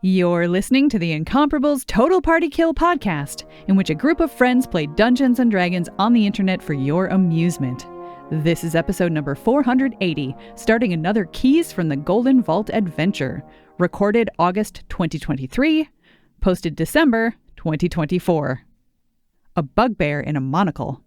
You're listening to the Incomparables Total Party Kill podcast, in which a group of friends play Dungeons & Dragons on the internet for your amusement. This is episode number 480, starting another Keys from the Golden Vault adventure. Recorded August 2023, posted December 2024. A Bugbear in a Monocle.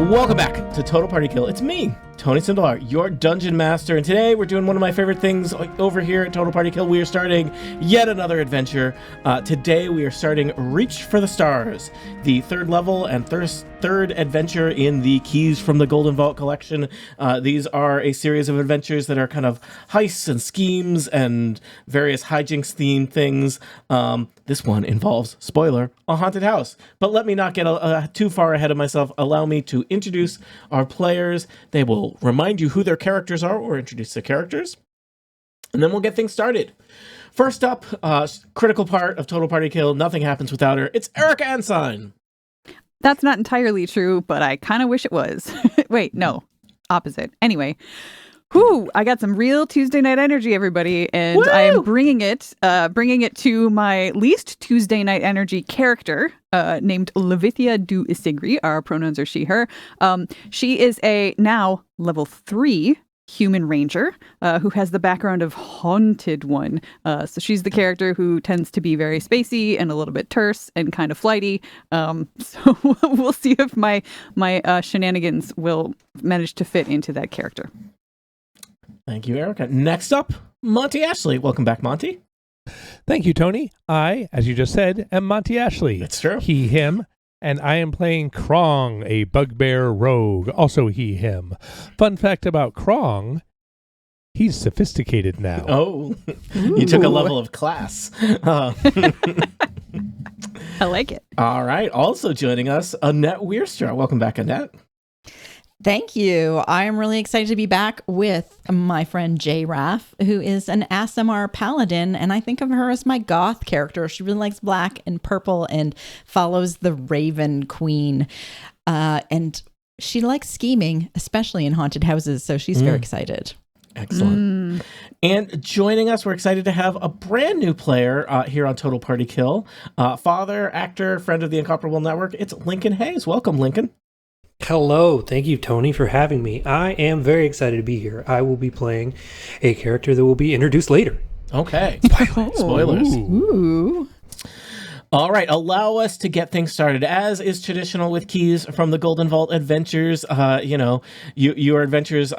Welcome back to Total Party Kill. It's me, Tony Sindelar, your Dungeon Master, and today we're doing one of my favorite things over here at Total Party Kill. We are starting yet another adventure. Today we are starting Reach for the Stars, the third level and third adventure in the Keys from the Golden Vault collection. These are a series of adventures that are kind of heists and schemes and various hijinks themed things. This one involves, spoiler, a haunted house. But let me not get too far ahead of myself. Allow me to introduce our players. They will remind you who their characters are or introduce the characters. And then we'll get things started. First up, critical part of Total Party Kill. Nothing happens without her. It's Erica Ensign. That's not entirely true, but I kind of wish it was. Wait, no. Opposite. Anyway. Whew, I got some real Tuesday night energy, everybody, and Woo! I am bringing it to my least Tuesday night energy character, named Levithia du Issigri. Our pronouns are she, her. She is a now level 3 human ranger who has the background of Haunted One. So she's the character who tends to be very spacey and a little bit terse and kind of flighty. So we'll see if my shenanigans will manage to fit into that character. Thank you, Erica. Next up, Monty Ashley. Welcome back, Monty. Thank you, Tony. I, as you just said, am Monty Ashley. That's true. He, him, and I am playing Krong, a Bugbear rogue, also he, him. Fun fact about Krong, he's sophisticated now. Oh, you took a level of class. I like it. All right. Also joining us, Annette Weirstraw. Welcome back, Annette. Thank you. I am really excited to be back with my friend Jaee Raff, who is an ASMR paladin, and I think of her as my goth character. She really likes black and purple and follows the Raven Queen. And she likes scheming, especially in haunted houses, so she's very excited. Excellent. And joining us, we're excited to have a brand new player here on Total Party Kill. Father, actor, friend of the Incomparable Network. It's Lincoln Hayes. Welcome, Lincoln. Hello, thank you, Tony, for having me. I am very excited to be here. I will be playing a character that will be introduced later. Okay. Spoilers. Ooh. All right, allow us to get things started. As is traditional with Keys from the Golden Vault adventures, your adventures,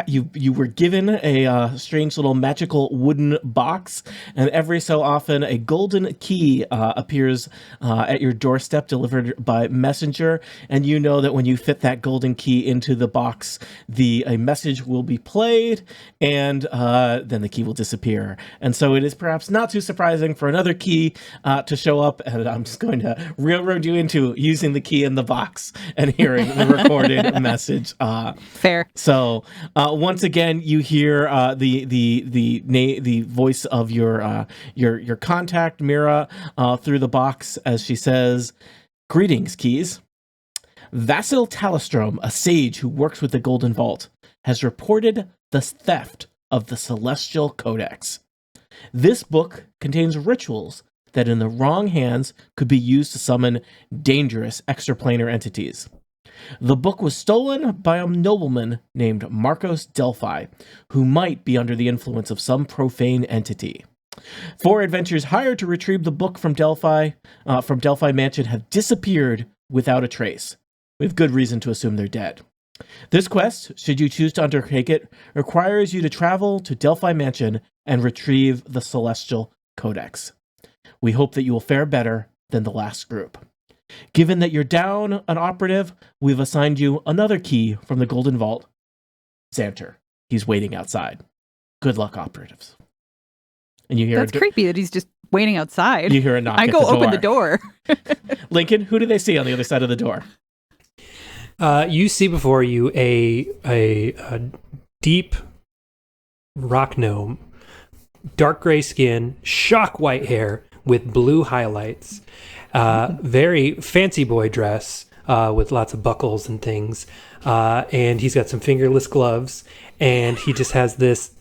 you were given a strange little magical wooden box, and every so often a golden key appears at your doorstep, delivered by messenger, and you know that when you fit that golden key into the box, a message will be played, and then the key will disappear. And so it is perhaps not too surprising for another key to show up, and I'm just going to railroad you into using the key in the box and hearing the recorded message. Fair. So once again, you hear the voice of your contact, Mira, through the box as she says, "Greetings, Keys. Vasil Talistrom, a sage who works with the Golden Vault, has reported the theft of the Celestial Codex. This book contains rituals that in the wrong hands could be used to summon dangerous extraplanar entities. The book was stolen by a nobleman named Marcos Delphi, who might be under the influence of some profane entity. 4 adventurers hired to retrieve the book from Delphi Mansion have disappeared without a trace. We have good reason to assume they're dead. This quest, should you choose to undertake it, requires you to travel to Delphi Mansion and retrieve the Celestial Codex. We hope that you will fare better than the last group. Given that you're down an operative, we've assigned you another key from the Golden Vault. Zanter. He's waiting outside. Good luck, operatives." And you hear That's creepy that he's just waiting outside. You hear a knock. I go open the door. Lincoln, who do they see on the other side of the door? You see before you a deep rock gnome, dark gray skin, shock white hair with blue highlights, very fancy boy dress, with lots of buckles and things. And he's got some fingerless gloves, and he just has this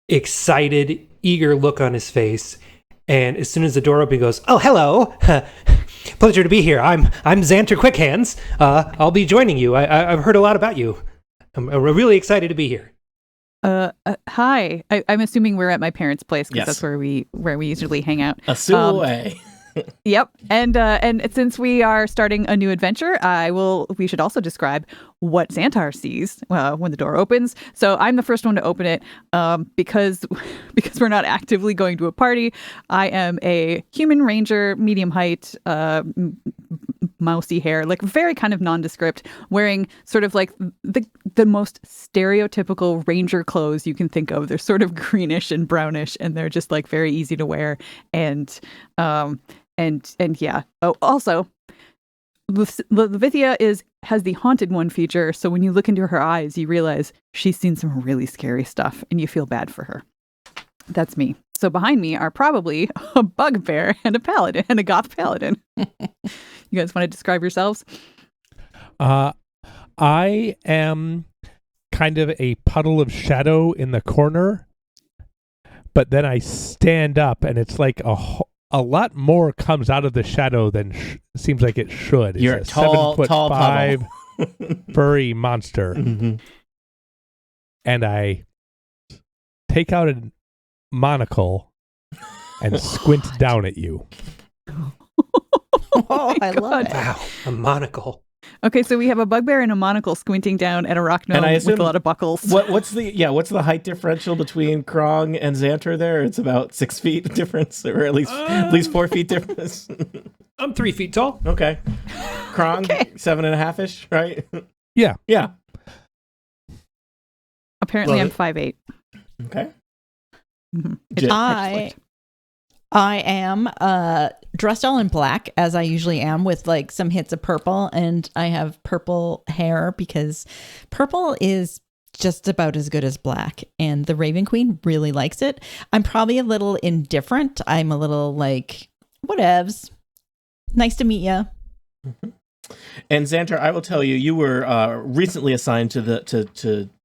excited, eager look on his face. And as soon as the door opens, he goes, "Oh, hello. Pleasure to be here. I'm Zanter Quickhands. I'll be joining you. I've heard a lot about you. I'm really excited to be here." Hi. I'm assuming we're at my parents' place because Yes. that's where we usually hang out. Assume away. Yep. And since we are starting a new adventure, we should also describe what Zantar sees when the door opens. So I'm the first one to open it because we're not actively going to a party. I am a human ranger, medium height, mousy hair, like very kind of nondescript, wearing sort of like the most stereotypical ranger clothes you can think of. They're sort of greenish and brownish, and they're just like very easy to wear. And yeah. Oh, also, Levithia has the haunted one feature. So when you look into her eyes, you realize she's seen some really scary stuff, and you feel bad for her. That's me. So behind me are probably a bugbear and a paladin and a goth paladin. You guys want to describe yourselves? I am kind of a puddle of shadow in the corner, but then I stand up, and it's like a lot more comes out of the shadow than seems like it should. It's You're a tall 7'5" furry monster. Mm-hmm. And I take out a monocle and squint down at you. Oh, I love it. Wow, a monocle. Okay, so we have a bugbear and a monocle squinting down at a rock gnome And I assume with a lot of buckles. What's the height differential between Krong and Xanter there? It's about 6 feet difference, or at least 4 feet difference. I'm 3 feet tall. Okay. Krong, Okay. 7.5-ish, right? Yeah. Yeah. Apparently Love I'm it. 5'8". Okay. Mm-hmm. Jim. I am dressed all in black, as I usually am, with like some hits of purple, and I have purple hair because purple is just about as good as black, and the Raven Queen really likes it. I'm probably a little indifferent. I'm a little like, whatevs. Nice to meet you. Mm-hmm. And Xanter, I will tell you, you were recently assigned to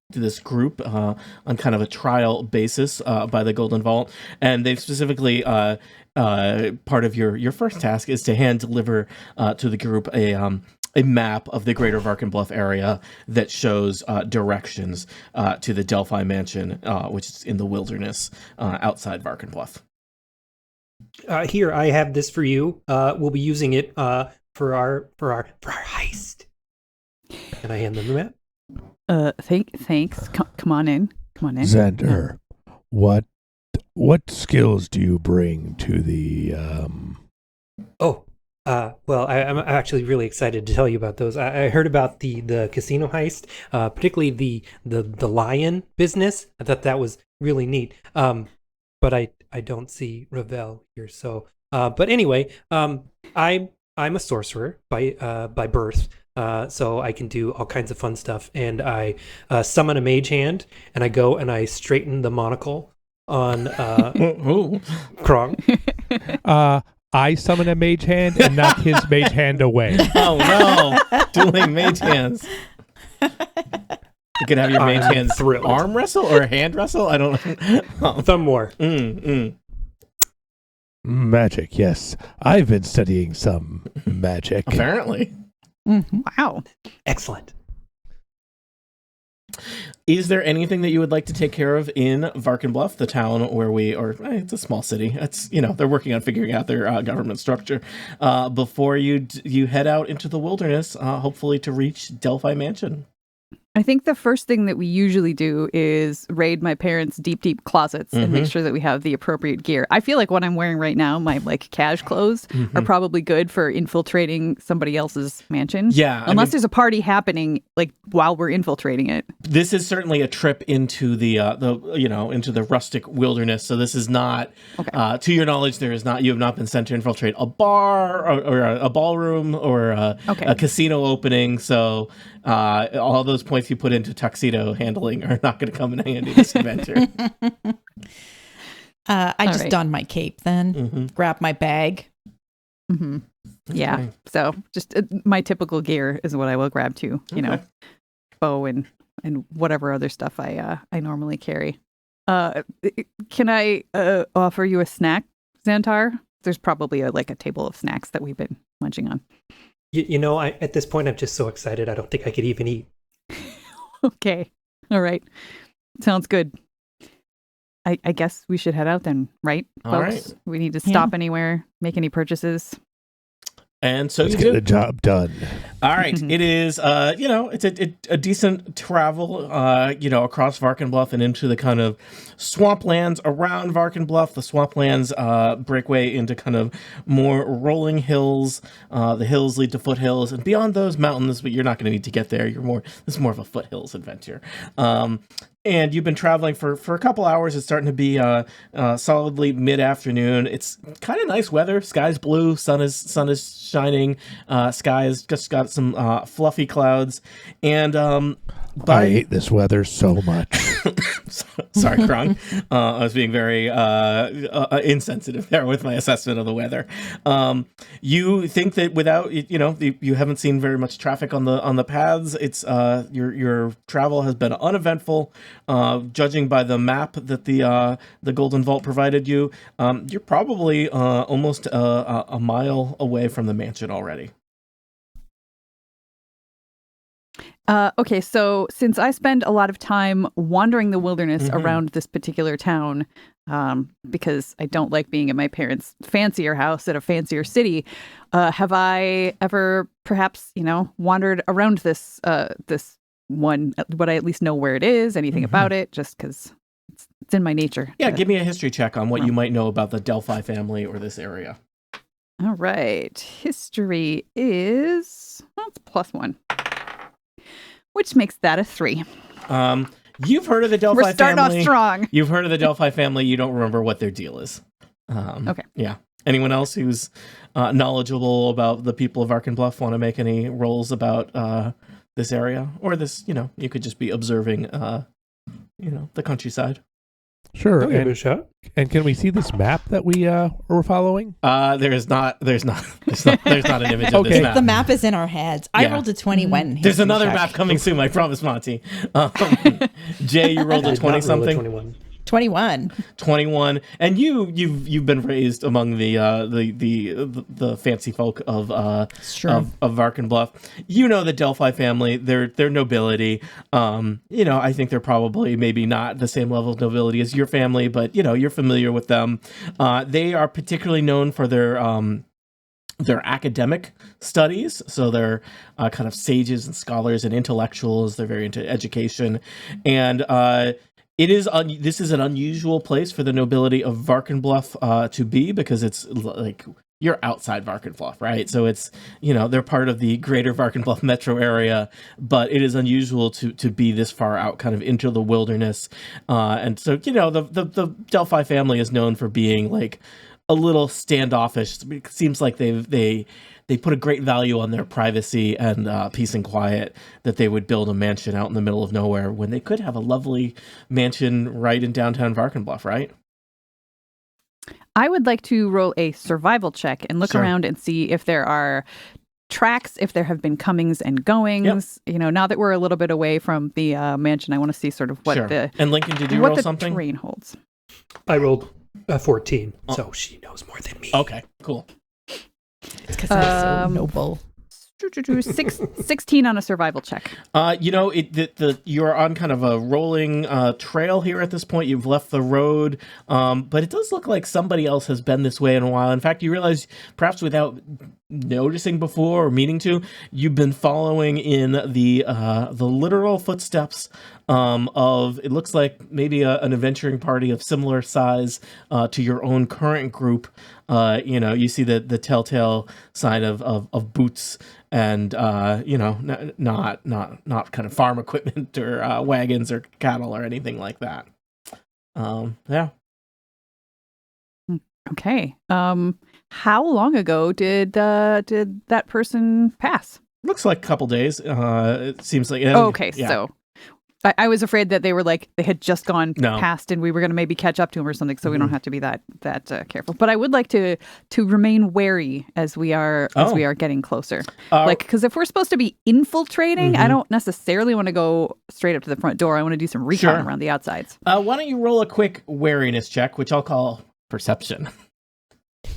this group on kind of a trial basis by the Golden Vault, and they've specifically part of your first task is to hand deliver to the group a map of the greater Varkenbluff area that shows directions to the Delphi Mansion, which is in the wilderness outside Varkenbluff. Here, I have this for you. We'll be using it for our heist. And I hand them the map. Thanks. Come on in. Xander, what skills do you bring to the Well, I'm actually really excited to tell you about those. I heard about the casino heist, particularly the lion business. I thought that was really neat. But I don't see Ravel here. So, but anyway, I'm a sorcerer by birth. So I can do all kinds of fun stuff, and I summon a mage hand, and I go and I straighten the monocle on Krong. I summon a mage hand and knock his mage hand away. Oh no! Dueling mage hands. You can have your mage hands thrilled. arm wrestle or hand wrestle. I don't know. Thumb war. Magic, yes. I've been studying some magic. Apparently. Mm-hmm. Wow. Excellent. Is there anything that you would like to take care of in Varkenbluff, the town where it's a small city. It's, they're working on figuring out their government structure before you head out into the wilderness, hopefully to reach Delphi Mansion? I think the first thing that we usually do is raid my parents' deep closets and make sure that we have the appropriate gear. I feel like what I'm wearing right now, my like cash clothes, are probably good for infiltrating somebody else's mansion. Yeah. Unless there's a party happening like while we're infiltrating it. This is certainly a trip into into the rustic wilderness. So this is not, to your knowledge, you have not been sent to infiltrate a bar or a ballroom or a casino opening. So all those points you put into tuxedo handling are not going to come in handy this adventure. I just donned my cape then, grabbed my bag. Mm-hmm. Yeah. Okay. So just my typical gear is what I will grab too. You know, Okay. bow and whatever other stuff I normally carry. Can I offer you a snack, Zantar? There's probably a table of snacks that we've been munching on. At this point, I'm just so excited. I don't think I could even eat. Okay. All right. Sounds good. I guess we should head out then, right, All folks? right. We need to stop anywhere, make any purchases. And so Let's you get do. the job done. All right. It is, it's a decent travel, across Varkenbluff and into the kind of swamplands around Varkenbluff. The swamplands break way into kind of more rolling hills. The hills lead to foothills, and beyond those mountains, but you're not going to need to get there. This is more of a foothills adventure. And you've been traveling for a couple hours. It's starting to be solidly mid-afternoon. It's kind of nice weather. Sky's blue. Sun is shining. Sky has just got some fluffy clouds. And I hate this weather so much. sorry, Krong. I was being very insensitive there with my assessment of the weather. You think that without, you haven't seen very much traffic on the paths. It's your travel has been uneventful. Judging by the map that the Golden Vault provided you, you're probably almost a mile away from the mansion already. Okay, so since I spend a lot of time wandering the wilderness around this particular town, because I don't like being in my parents' fancier house at a fancier city, have I ever perhaps, wandered around this one? Would I at least know where it is, anything about it, just because it's in my nature? Yeah, give me a history check on what you might know about the Delphi family or this area. All right. History is, it's +1. Which makes that a 3. You've heard of the Delphi family. We're starting off strong. You've heard of the Delphi family. You don't remember what their deal is. Okay. Yeah. Anyone else who's knowledgeable about the people of Varkenbluff want to make any rolls about this area? Or this, you could just be observing, the countryside. Sure. I'll give it a shot. And can we see this map that we were following? There's not an image of this Okay. map. The map is in our heads. I rolled a 21. There's another map coming soon, I promise, Monty. Jay, you rolled a 20 something. 21. 21. And you've been raised among the fancy folk of Varkenbluff. You know the Delphi family, their nobility. I think they're probably maybe not the same level of nobility as your family, but you're familiar with them. They are particularly known for their academic studies, so they're kind of sages and scholars and intellectuals. They're very into education, and this is an unusual place for the nobility of Varkenbluff to be, because it's like you're outside Varkenbluff, right? So it's they're part of the greater Varkenbluff metro area, but it is unusual to be this far out, kind of into the wilderness, and so the Delphi family is known for being like a little standoffish. It seems like they put a great value on their privacy and peace and quiet, that they would build a mansion out in the middle of nowhere when they could have a lovely mansion right in downtown Varkenbluff, right? I would like to roll a survival check and look around and see if there are tracks, if there have been comings and goings. Now that we're a little bit away from the mansion, I want to see sort of what And Lincoln, did you roll something? Terrain holds. I rolled a 14, so she knows more than me. Okay, cool. It's because I'm so noble. 16 on a survival check. You're on kind of a rolling trail here at this point. You've left the road, but it does look like somebody else has been this way in a while. In fact, you realize, perhaps without noticing before or meaning to, you've been following in the literal footsteps of, it looks like maybe an adventuring party of similar size to your own current group. You see the telltale sign of boots and not kind of farm equipment or wagons or cattle or anything like that. Yeah. Okay. How long ago did that person pass? Looks like a couple days. It seems like. Okay, yeah. so I was afraid that they were like they had just gone No. past, and we were going to maybe catch up to him or something. So we don't have to be that careful. But I would like to remain wary as we are getting closer. Like because if we're supposed to be infiltrating, I don't necessarily want to go straight up to the front door. I want to do some recon around the outsides. Why don't you roll a quick wariness check, which I'll call perception.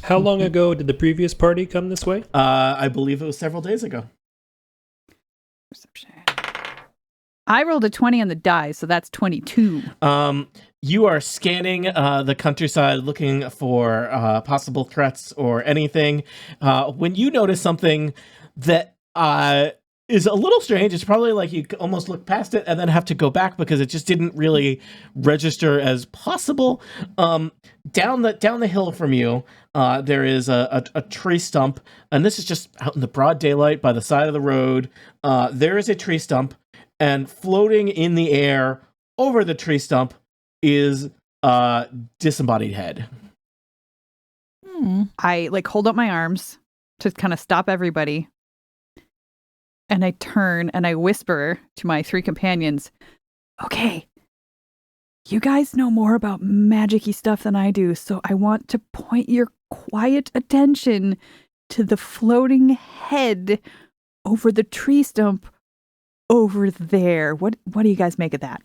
How long ago did the previous party come this way? I believe it was several days ago. Perception. I rolled a 20 on the die, so that's 22. You are scanning the countryside looking for possible threats or anything. When you notice something that is a little strange, it's probably like you almost look past it and then have to go back because it just didn't really register as possible. Down the hill from you, there is a tree stump, and this is just out in the broad daylight by the side of the road. There is a tree stump, and floating in the air over the tree stump is a disembodied head. I like hold up my arms to kind of stop everybody. And I turn and I whisper to my 3 companions, okay, you guys know more about magic-y stuff than I do, so I want to point your quiet attention to the floating head over the tree stump over there. What do you guys make of that?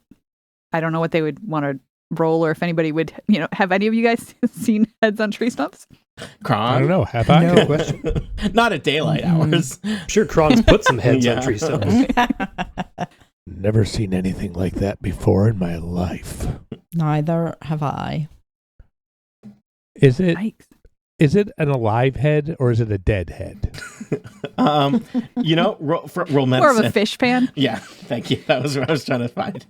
I don't know what they would want to roll or if anybody would, have any of you guys seen heads on tree stumps? Kron? I don't know. Have I? Good question. Not at daylight hours. I'm sure Kron's put some heads on tree stumps. Never seen anything like that before in my life. Neither have I. Is it Yikes. is it an alive head or is it a dead head? Roll medicine. More of a fish pan. Yeah, thank you. That was what I was trying to find.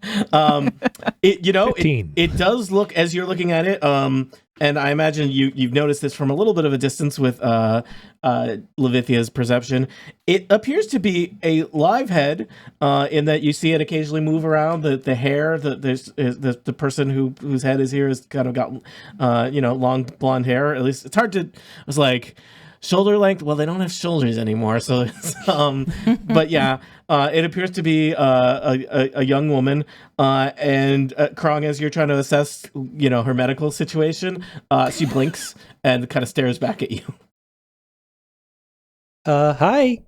15. It does look, as you're looking at it, and I imagine you've noticed this from a little bit of a distance with Levithia's perception. It appears to be a live head, in that you see it occasionally move around. The hair, the person whose head is here has kind of got long blonde hair. At least it's hard to. It's like shoulder length. Well, they don't have shoulders anymore, so it's, but yeah, it appears to be a young woman, and Krong, as you're trying to assess her medical situation, she blinks and kind of stares back at you. Hi.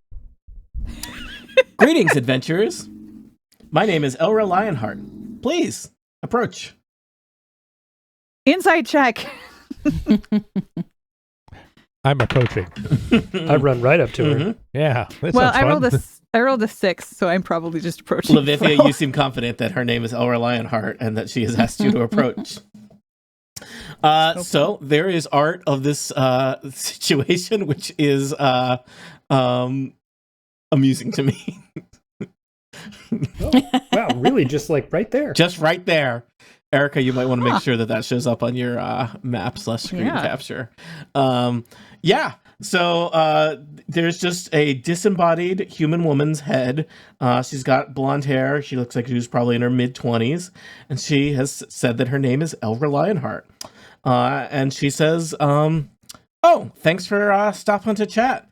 Greetings, adventurers. My name is Elra Lionheart. Please approach. Insight check. I'm approaching. I run right up to her. Yeah. That Well, sounds I rolled a 6, so I'm probably just approaching. Levithia, you seem confident that her name is Elra Lionheart and that she has asked you to approach. So there is art of this situation, which is amusing to me. Wow, really? Just like right there. Just right there. Erica, you might want to make sure that shows up on your map/screen capture. So there's just a disembodied human woman's head. She's got blonde hair. She looks like she was probably in her mid-20s. And she has said that her name is Elra Lionheart. And she says, thanks for stopping to chat.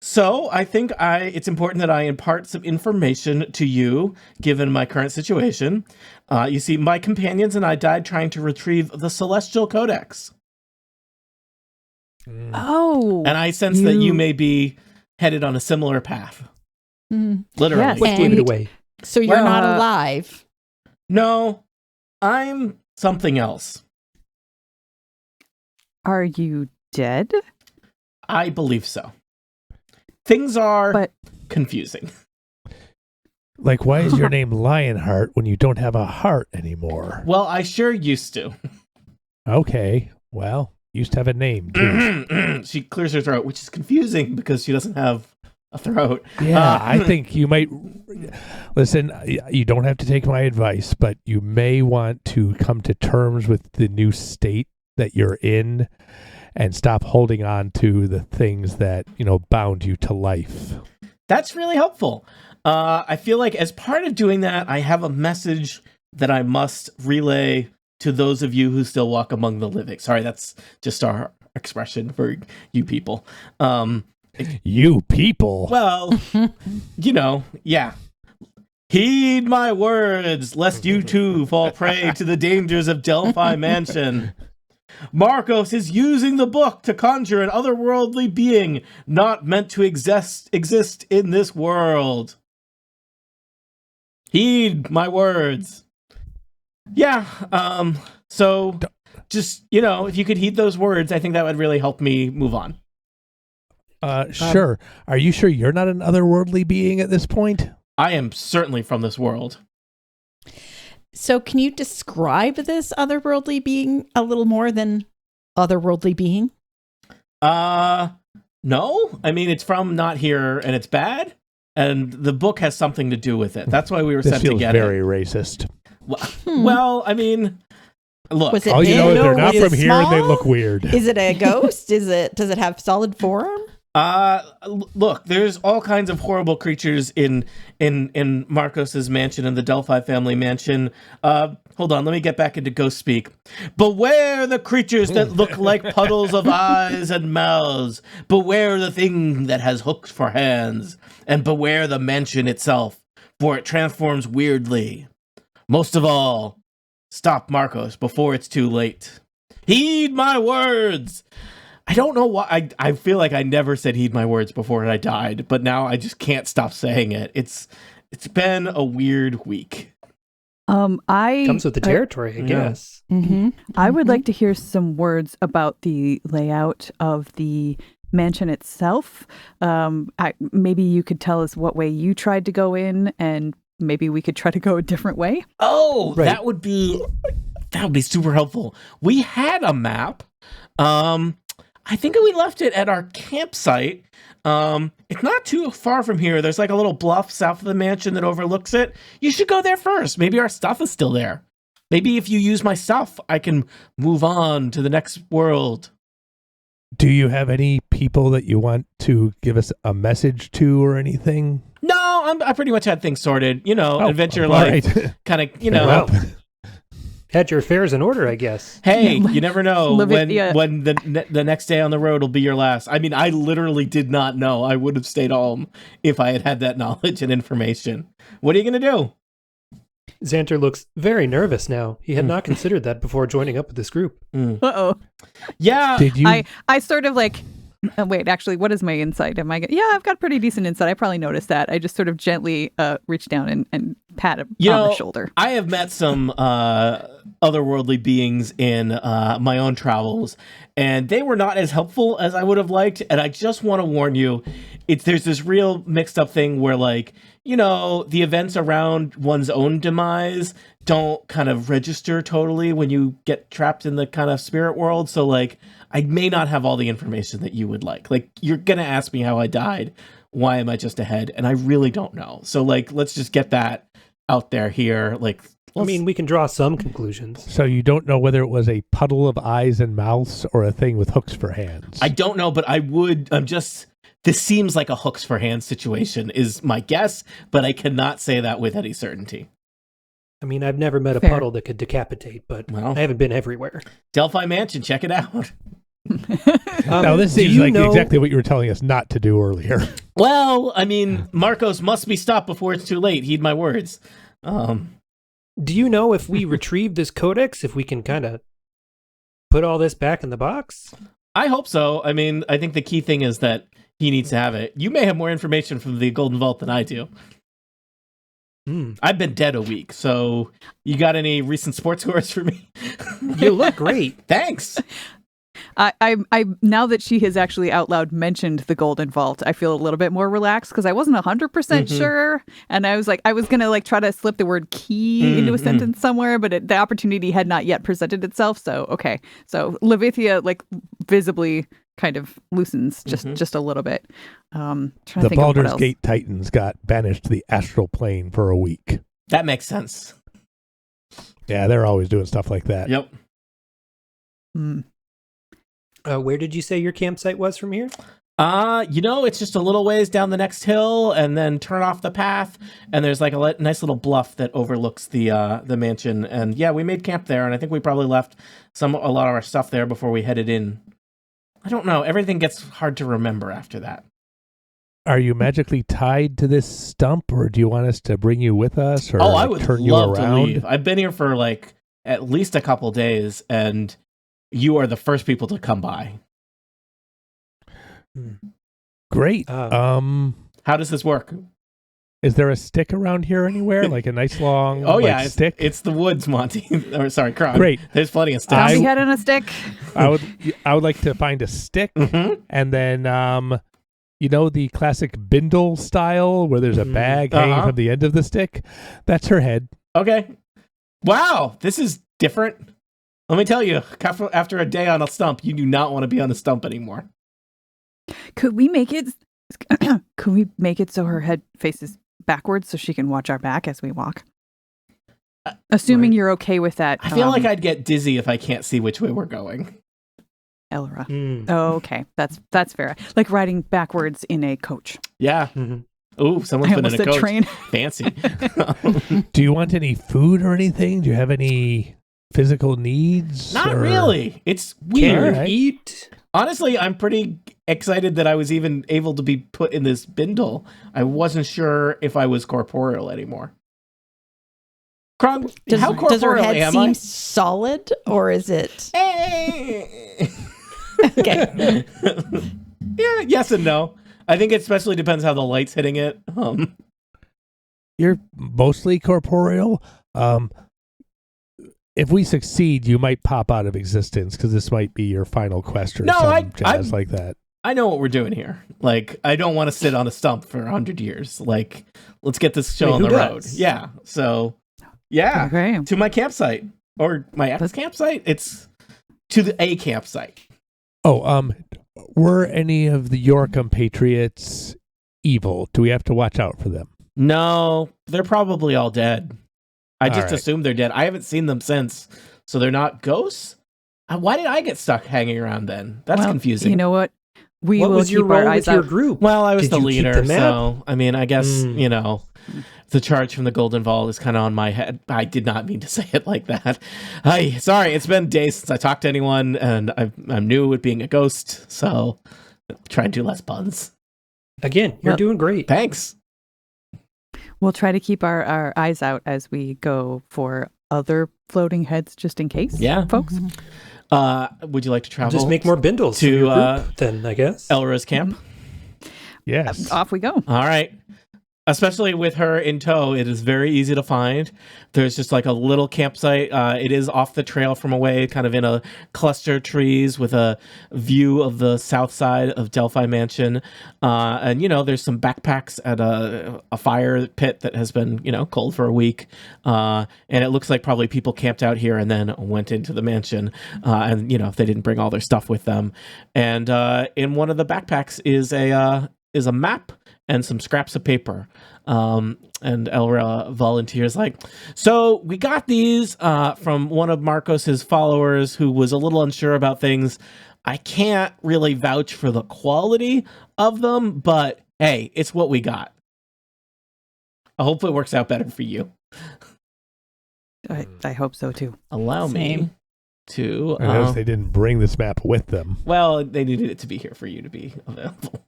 So I think it's important that I impart some information to you, given my current situation. You see, my companions and I died trying to retrieve the Celestial Codex. Oh. And I sense that you may be headed on a similar path. Literally. Yes. What gave it away? So you're Well, not alive. No, I'm something else. Are you dead? I believe so. Things are confusing. Like, why is your name Lionheart when you don't have a heart anymore? Well, I sure used to. Okay, well, used to have a name, too. She clears her throat, which is confusing because she doesn't have a throat. Yeah, I think you might... Listen, you don't have to take my advice, but you may want to come to terms with the new state that you're in and stop holding on to the things that, bound you to life. That's really helpful. I feel like as part of doing that, I have a message that I must relay to those of you who still walk among the living. Sorry, that's just our expression for you people. You people? Well, yeah. Heed my words, lest you too fall prey to the dangers of Delphi Mansion. Marcos is using the book to conjure an otherworldly being not meant to exist in this world. Heed my words. Yeah, so just, if you could heed those words, I think that would really help me move on. Sure. Are you sure you're not an otherworldly being at this point? I am certainly from this world. So can you describe this otherworldly being a little more than otherworldly being? No. I mean, it's from not here and it's bad. And the book has something to do with it. That's why we were sent to get very racist. Well, I mean, look. Was it All you know is they're not Is it from here and they small? look weird. Is it a ghost? Does it have solid form? Look, there's all kinds of horrible creatures in Marcos's mansion and the Delphi family mansion. Hold on, let me get back into ghost speak. Beware the creatures that look like puddles of eyes and mouths. Beware the thing that has hooks for hands. And beware the mansion itself, for it transforms weirdly. Most of all, stop Marcos before it's too late. Heed my words! I don't know why. I feel like I never said heed my words before I died, but now I just can't stop saying it. It's been a weird week. Comes with the territory, I guess. Mm-hmm. I would like to hear some words about the layout of the mansion itself. Maybe you could tell us what way you tried to go in, and maybe we could try to go a different way. Oh, Right. that would be super helpful. We had a map. I think we left it at our campsite. It's not too far from here. There's like a little bluff south of the mansion that overlooks it. You should go there first. Maybe our stuff is still there. Maybe if you use my stuff, I can move on to the next world. Do you have any people that you want to give us a message to or anything? No, I pretty much had things sorted. Adventure all life. right. Kind of, Well, had your affairs in order, I guess. Hey, you never know Levithia. when the next day on the road will be your last. I mean, I literally did not know. I would have stayed home if I had that knowledge and information. What are you going to do? Zanter looks very nervous now. He had not considered that before joining up with this group. Uh-oh. Yeah. Did you? I sort of like, wait, actually, what is my insight? Yeah, I've got pretty decent insight. I probably noticed that. I just sort of gently reach down and pat him on the shoulder. I have met some otherworldly beings in my own travels, and they were not as helpful as I would have liked. And I just want to warn you, there's this real mixed up thing where, like, the events around one's own demise don't kind of register totally when you get trapped in the kind of spirit world. So, like, I may not have all the information that you would like. Like, you're going to ask me how I died. Why am I just ahead? And I really don't know. So, like, let's just get that out there here. Like, I mean, we can draw some conclusions. So you don't know whether it was a puddle of eyes and mouths or a thing with hooks for hands? I don't know, but this seems like a hooks for hands situation is my guess, but I cannot say that with any certainty. I mean, I've never met a Fair. puddle that could decapitate, but Well. I haven't been everywhere. Delphi Mansion, check it out. Now, this do seems you like know- exactly what you were telling us not to do earlier. Well, I mean, Marcos must be stopped before it's too late. Heed my words. Do you know if we retrieve this codex, if we can kind of put all this back in the box? I hope so. I mean, I think the key thing is that he needs to have it. You may have more information from the Golden Vault than I do. I've been dead a week, so you got any recent sports scores for me? You look great. Thanks. I now that she has actually out loud mentioned the Golden Vault, I feel a little bit more relaxed because I wasn't 100% sure, and I was gonna like try to slip the word key into a sentence somewhere, but the opportunity had not yet presented itself. So okay, so Levithia like visibly kind of loosens just a little bit. Trying to The think of what Baldur's else. Gate Titans got banished to the astral plane for a week. That makes sense. Yeah, they're always doing stuff like that. Yep. Where did you say your campsite was from here? It's just a little ways down the next hill and then turn off the path. And there's like a nice little bluff that overlooks the mansion. And yeah, we made camp there. And I think we probably left a lot of our stuff there before we headed in. I don't know. Everything gets hard to remember after that. Are you magically tied to this stump, or do you want us to bring you with us, or I would turn love you to around? leave. I've been here for like at least a couple days, and you are the first people to come by. Great. How does this work? Is there a stick around here anywhere, like a nice long stick? It's the woods, Monty. Or sorry, Kron. Great. There's plenty of sticks. Zombie head and a stick. I would like to find a stick, and then the classic bindle style where there's a bag hanging from the end of the stick. That's her head. Okay. Wow, this is different. Let me tell you, after a day on a stump, you do not want to be on a stump anymore. Could we make it? Could we make it so her head faces backwards so she can watch our back as we walk? Assuming you're okay with that. I feel like I'd get dizzy if I can't see which way we're going. Elra. Oh, okay, that's fair. Like riding backwards in a coach. Yeah. Ooh, someone's been in a coach. Train. Fancy. Do you want any food or anything? Do you have any physical needs? Not really. It's weird. Can you eat? Honestly, I'm pretty excited that I was even able to be put in this bindle. I wasn't sure if I was corporeal anymore. Krog, how corporeal does her head am seem I? solid, or is it? Okay. Yeah, yes and no. I think it especially depends how the light's hitting it. You're mostly corporeal. If we succeed, you might pop out of existence because this might be your final quest or jazz like that. I know what we're doing here. Like, I don't want to sit on a stump for 100 years. Like, let's get this show on the road. Yeah. So, yeah. Okay. To my campsite. Or my campsite? It's to a campsite. Oh, were any of your compatriots evil? Do we have to watch out for them? No, they're probably all dead. I just right. assume they're dead. I haven't seen them since. So they're not ghosts? Why did I get stuck hanging around then? That's confusing. You know what? What was your role with your group? Well, I was the Did you keep leader, the map? so I mean, I guess, the charge from the Golden Vault is kind of on my head. I did not mean to say it like that. Sorry, it's been days since I talked to anyone, and I'm new at being a ghost, so try and do less puns. Again, you're doing great. Thanks. We'll try to keep our eyes out as we go for other floating heads, just in case. Yeah, folks. Would you like to travel? Just make more bindles to your group, then I guess. Elra's camp. Yes. Off we go. All right. Especially with her in tow, it is very easy to find. There's just like a little campsite. It is off the trail from away, kind of in a cluster of trees with a view of the south side of Delphi Mansion. And, there's some backpacks at a fire pit that has been, cold for a week. And it looks like probably people camped out here and then went into the mansion. And, if they didn't bring all their stuff with them. And in one of the backpacks is a map and some scraps of paper. And Elra volunteers so we got these from one of Marcos's followers who was a little unsure about things. I can't really vouch for the quality of them, but hey, it's what we got. I hope it works out better for you. I hope so too. Allow me to... I noticed they didn't bring this map with them. Well, they needed it to be here for you to be available.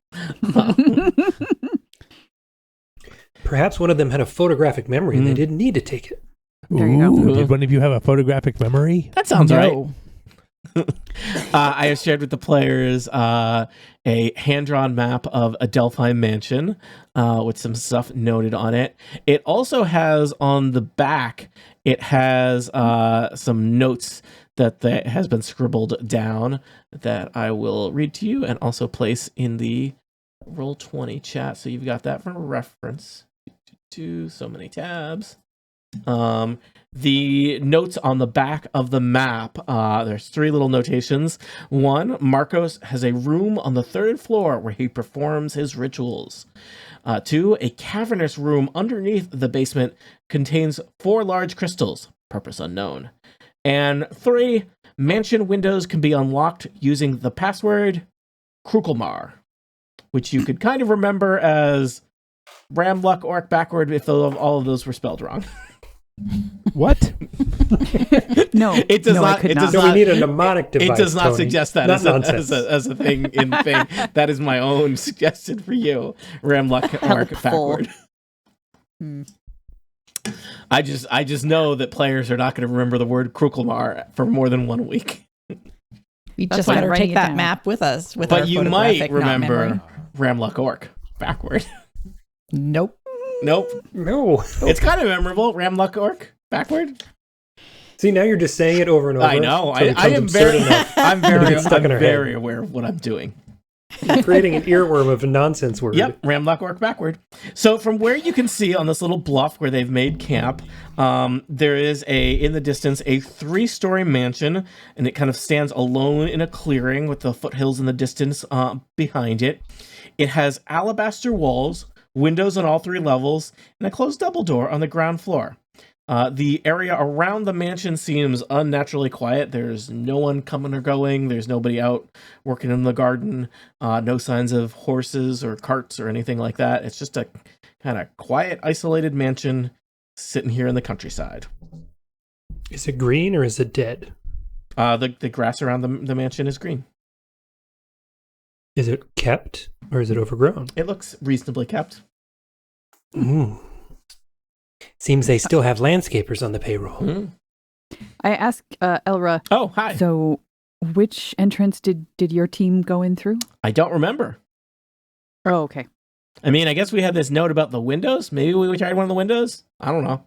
Perhaps one of them had a photographic memory and they didn't need to take it. There you go. Did one of you have a photographic memory? That sounds right. No. I have shared with the players a hand-drawn map of a Delphi mansion with some stuff noted on it. It also has on the back, it has some notes that has been scribbled down that I will read to you and also place in the Roll20 chat. So you've got that for reference. So many tabs. The notes on the back of the map, there's 3 little notations. 1, Marcos has a room on the 3rd floor where he performs his rituals. 2, a cavernous room underneath the basement contains 4 large crystals, purpose unknown. And 3, mansion windows can be unlocked using the password Krukelmar, which you could kind of remember as Bramluck Orc backward if all of those were spelled wrong. What? No, It does no, not. I could It not. does No, not. we need a mnemonic device. It does not Tony. suggest that Not as nonsense. a thing in thing. That is my own suggestion for you. Ramluck mark Helpful. backward. I just know that players are not going to remember the word Krukelmar for more than 1 week. We That's just why I'm better writing take it that down. map with us. With our But you might photographic, not memory. remember Ramluck Orc backward. Nope. Nope. No. It's kind of memorable. Ramluck Orc backward. See, now you're just saying it over and over. I know. until it I becomes am absurd very. enough. I'm very. It's stuck in I'm our very head. aware of what I'm doing. You're creating an earworm of a nonsense word. Yep, Ramlock Orc backward. So from where you can see on this little bluff where they've made camp, there is in the distance a 3-story mansion, and it kind of stands alone in a clearing with the foothills in the distance behind it. It has alabaster walls, windows on all 3 levels, and a closed double door on the ground floor. The area around the mansion seems unnaturally quiet. There's no one coming or going. There's nobody out working in the garden. No signs of horses or carts or anything like that. It's just a kind of quiet, isolated mansion sitting here in the countryside. Is it green or is it dead? The grass around the mansion is green. Is it kept or is it overgrown? It looks reasonably kept. Ooh. Seems they still have landscapers on the payroll. Mm. I asked Elra, Oh, hi. so which entrance did your team go in through? I don't remember. Oh, okay. I mean, I guess we had this note about the windows. Maybe we tried one of the windows. I don't know.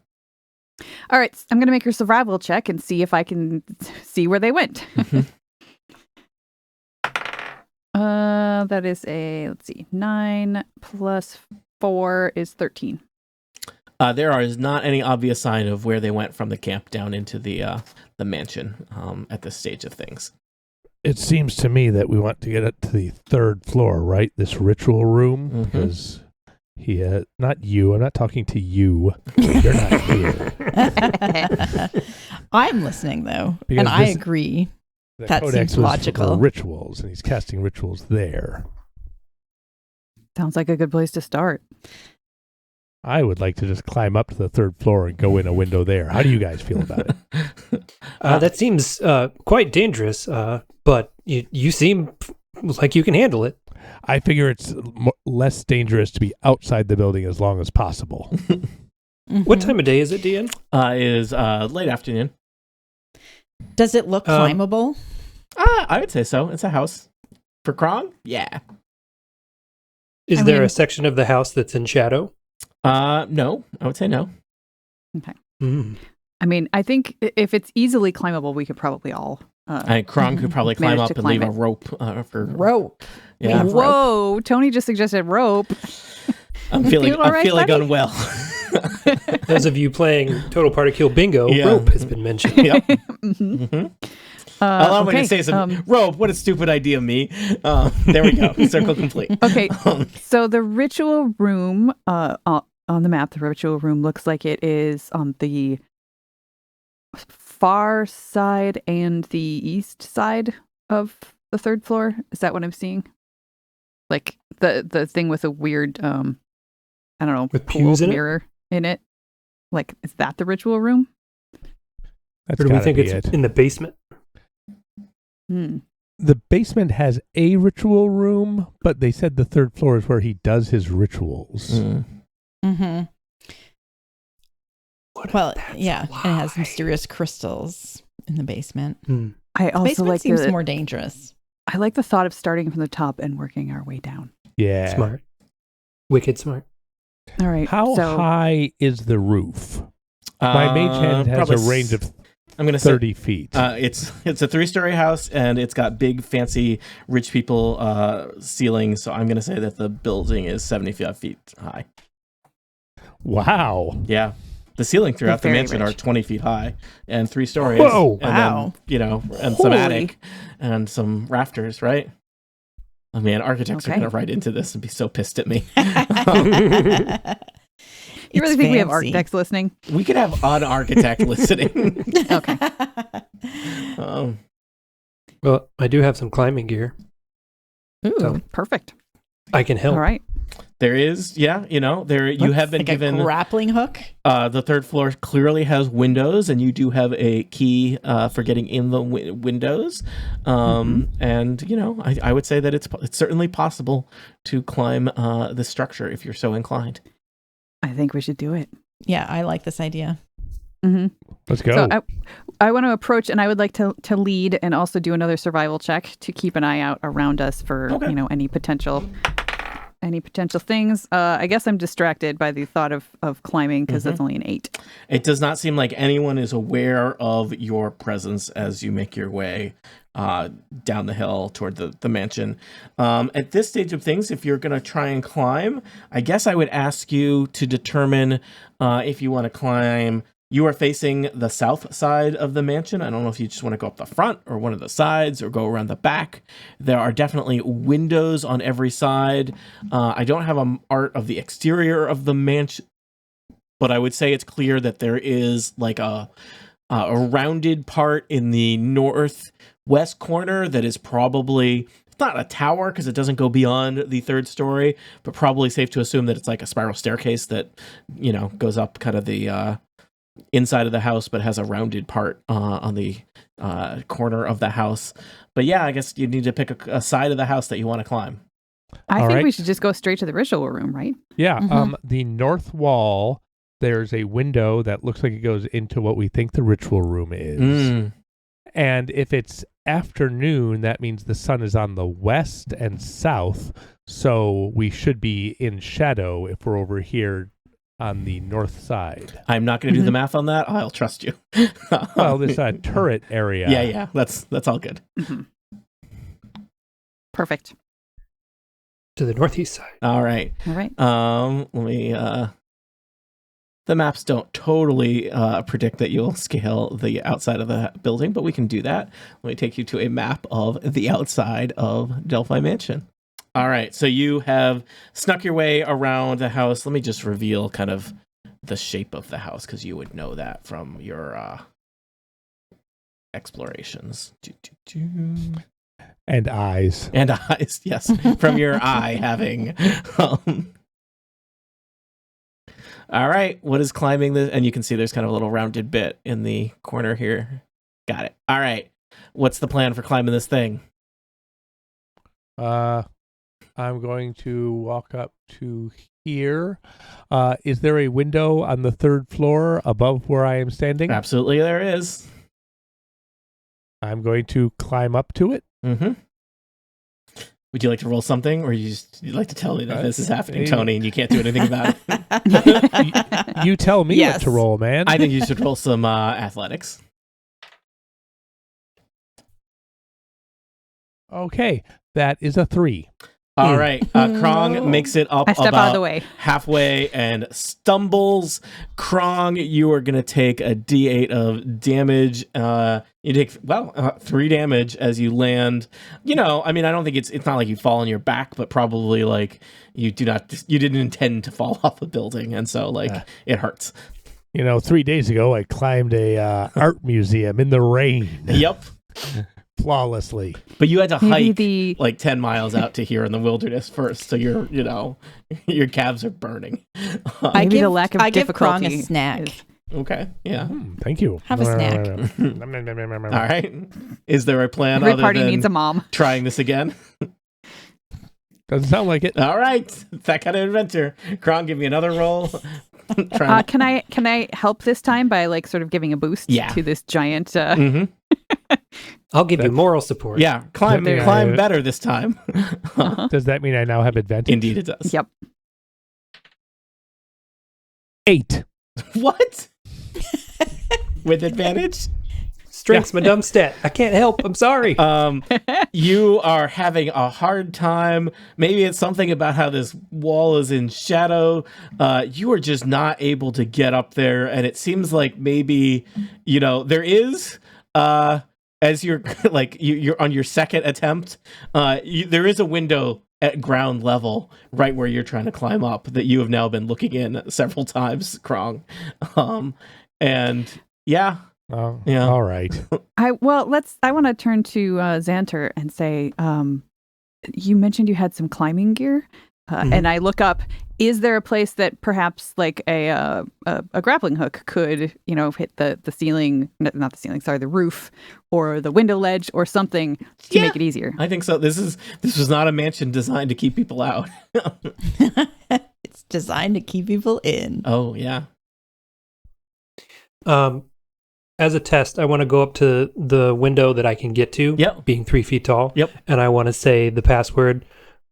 All right, I'm going to make your survival check and see if I can see where they went. That is let's see, 9 plus 4 is 13. There is not any obvious sign of where they went from the camp down into the mansion at this stage of things. It seems to me that we want to get up to the 3rd floor, right? This ritual room, because not you. I'm not talking to you. You're not here. I'm listening though, Because and I this- agree. The That codex seems was logical. for rituals, and he's casting rituals there. Sounds like a good place to start. I would like to just climb up to the 3rd floor and go in a window there. How do you guys feel about it? That seems quite dangerous, but you seem like you can handle it. I figure it's less dangerous to be outside the building as long as possible. What time of day is it, Dean? It is late afternoon. Does it look climbable? I would say so. It's a house. For Krong? Yeah. Is I there mean- a section of the house that's in shadow? No. I would say no. Okay. Mm. I mean, I think if it's easily climbable, we could probably all. Krong could probably climb Managed up to and leave climb a rope for... Rope. Yeah. Leave Whoa! Tony just suggested rope. I'm feeling all right, buddy? unwell. Those of you playing Total Party Kill Bingo, Yeah. rope has been mentioned. Yep. Mhm. Allow me okay, to say some rope. What a stupid idea, me. There we go. Circle complete. Okay, so the ritual room on the map, the ritual room looks like it is on the far side and the east side of the 3rd floor. Is that what I'm seeing? Like the thing with a weird I don't know, With pool pews in it? mirror in it. Like, is that the ritual room? That's Or do we gotta think be it's it. in the basement? Hmm. The basement has a ritual room, but they said the 3rd floor is where he does his rituals. Mm. Mm-hmm. What if Well, that's yeah, a and it has lie? mysterious crystals in the basement. Hmm. I also Basement like seems the more dangerous. I like the thought of starting from the top and working our way down. Yeah. Smart. Wicked smart. All right. How so, high is the roof? My mage hand has probably a range of I'm gonna say 30 feet. it's a 3-story house and it's got big fancy rich people ceilings. So I'm gonna say that the building is 75 feet high. Wow. Yeah. The ceiling throughout the Very mansion rich. are 20 feet high and 3 stories. Whoa. And Wow. then, and some Holy. attic and some rafters, right? Oh man, architects are Okay. gonna write into this and be so pissed at me. you really It's think we have fancy. architects listening? We could have an architect listening. Okay. Um, Well, I do have some climbing gear. Ooh. So Perfect. I can help. All right. There is, yeah, you have been like given a grappling hook. the third floor clearly has windows, and you do have a key for getting in the windows. And I would say that it's certainly possible to climb the structure if you're so inclined. I think we should do it. Yeah, I like this idea. Mm-hmm. Let's go. So I want to approach, and I would like to lead and also do another survival check to keep an eye out around us for any potential things. I guess I'm distracted by the thought of climbing because that's only an 8. It does not seem like anyone is aware of your presence as you make your way down the hill toward the mansion. At this stage of things, if you're going to try and climb, I guess I would ask you to determine if you want to climb. You are facing the south side of the mansion. I don't know if you just want to go up the front or one of the sides or go around the back. There are definitely windows on every side. I don't have an art of the exterior of the mansion, but I would say it's clear that there is like a rounded part in the northwest corner that is probably, it's not a tower because it doesn't go beyond the third story, but probably safe to assume that it's like a spiral staircase that, goes up kind of the inside of the house, but has a rounded part on the corner of the house. But yeah, I guess you need to pick a side of the house that you want to climb. I think we should just go straight to the ritual room, right? Yeah. The north wall, there's a window that looks like it goes into what we think the ritual room is. And if it's afternoon, that means the sun is on the west and south. So we should be in shadow if we're over here on the north side. I'm not going to do the math on that. I'll trust you. Well, this turret area. Yeah. That's all good. Perfect. To the northeast side. All right. Let me. The maps don't totally predict that you'll scale the outside of the building, but we can do that. Let me take you to a map of the outside of Delphi Mansion. All right, so you have snuck your way around the house. Let me just reveal kind of the shape of the house because you would know that from your explorations. And eyes. And eyes, yes, from your eye having. All right, what is climbing this? And you can see there's kind of a little rounded bit in the corner here. Got it. All right, what's the plan for climbing this thing? I'm going to walk up to here. Is there a window on the third floor above where I am standing? Absolutely, there is. I'm going to climb up to it. Mm-hmm. Would you like to roll something, or you'd like to tell me that this is happening, Tony, and you can't do anything about it? You tell me what to roll, man. I think you should roll some athletics. Okay, that is a 3. All right, Krong makes it up I step about out of the way. halfway and stumbles. Krong, you are going to take a D8 of damage. You take 3 damage as you land. I don't think it's not like you fall on your back, but probably like you didn't intend to fall off a building, and so it hurts. 3 days ago I climbed a art museum in the rain. Yep. Flawlessly. But you had to hike like 10 miles out to here in the wilderness first, so your calves are burning. I give difficulty Krong a snack. Okay, yeah. Thank you. Have a snack. All right. Is there a plan Every other party than needs a mom. trying this again? Doesn't sound like it. All right. It's that kind of adventure. Krong, give me another roll. Can I help this time by sort of giving a boost to this giant I'll give you moral support. Yeah, climb better this time. Does that mean I now have advantage? Indeed it does. Yep. 8. What? With advantage? Strength's my dumb stat. I can't help. I'm sorry. You are having a hard time. Maybe it's something about how this wall is in shadow. You are just not able to get up there, and it seems like maybe there is as you're you're on your second attempt, there is a window at ground level right where you're trying to climb up that you have now been looking in several times, Krong. And yeah. Oh, yeah. All right. I want to turn to Zanter and say, you mentioned you had some climbing gear. And I look up. Is there a place that perhaps like a grappling hook could, hit the ceiling, not the ceiling, sorry, the roof or the window ledge or something to make it easier? I think so. This was not a mansion designed to keep people out. It's designed to keep people in. Oh, yeah. As a test, I want to go up to the window that I can get to, being 3 feet tall. Yep. And I want to say the password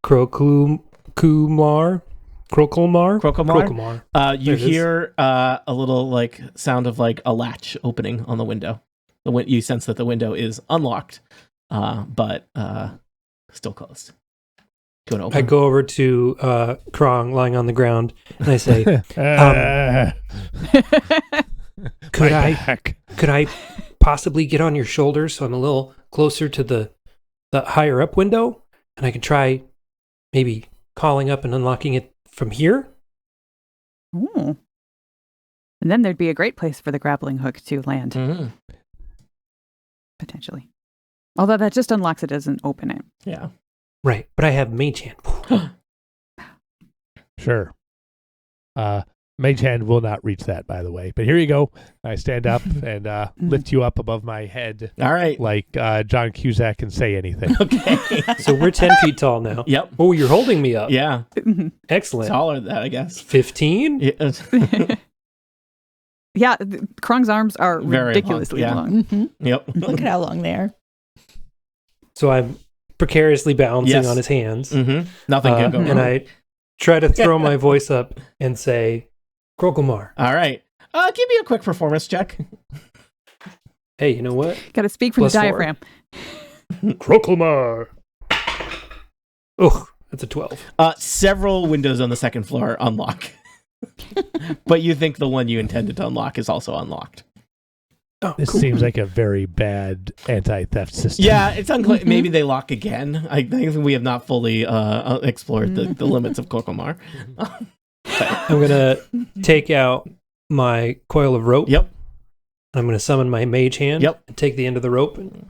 Krokulmar. You hear a little like sound of like a latch opening on the window. You sense that the window is unlocked, but still closed. Do you want to open? I go over to Krong lying on the ground and I say, could I possibly get on your shoulders so I'm a little closer to the higher up window, and I can try maybe calling up and unlocking it from here? Ooh. And then there'd be a great place for the grappling hook to land. Mm-hmm. Potentially. Although that just unlocks it, doesn't open it. Yeah. Right, but I have Mage Hand. Sure. Mage Hand will not reach that, by the way. But here you go. I stand up and lift you up above my head. All right. Like John Cusack can say anything. Okay. So we're 10 feet tall now. Yep. Oh, you're holding me up. Yeah. Excellent. Taller than that, I guess. 15? Yeah. Yeah, Krong's arms are Very ridiculously long, long. Yep. Look at how long they are. So I'm precariously balancing Yes. on his hands. Mm-hmm. Nothing can go wrong. And I try to throw my voice up and say, Krokulmar. All right. Give me a quick performance check. Hey, you know what? Got to speak from +4. the diaphragm. Krokulmar. Oh, that's a 12. Several windows on the second floor unlock. But you think the one you intended to unlock is also unlocked. Oh, This cool. seems like a very bad anti-theft system. Yeah, it's unclear. Maybe they lock again. I think we have not fully explored the limits of Kokomar. I'm going to take out my coil of rope. Yep. I'm going to summon my mage hand. Yep. And take the end of the rope and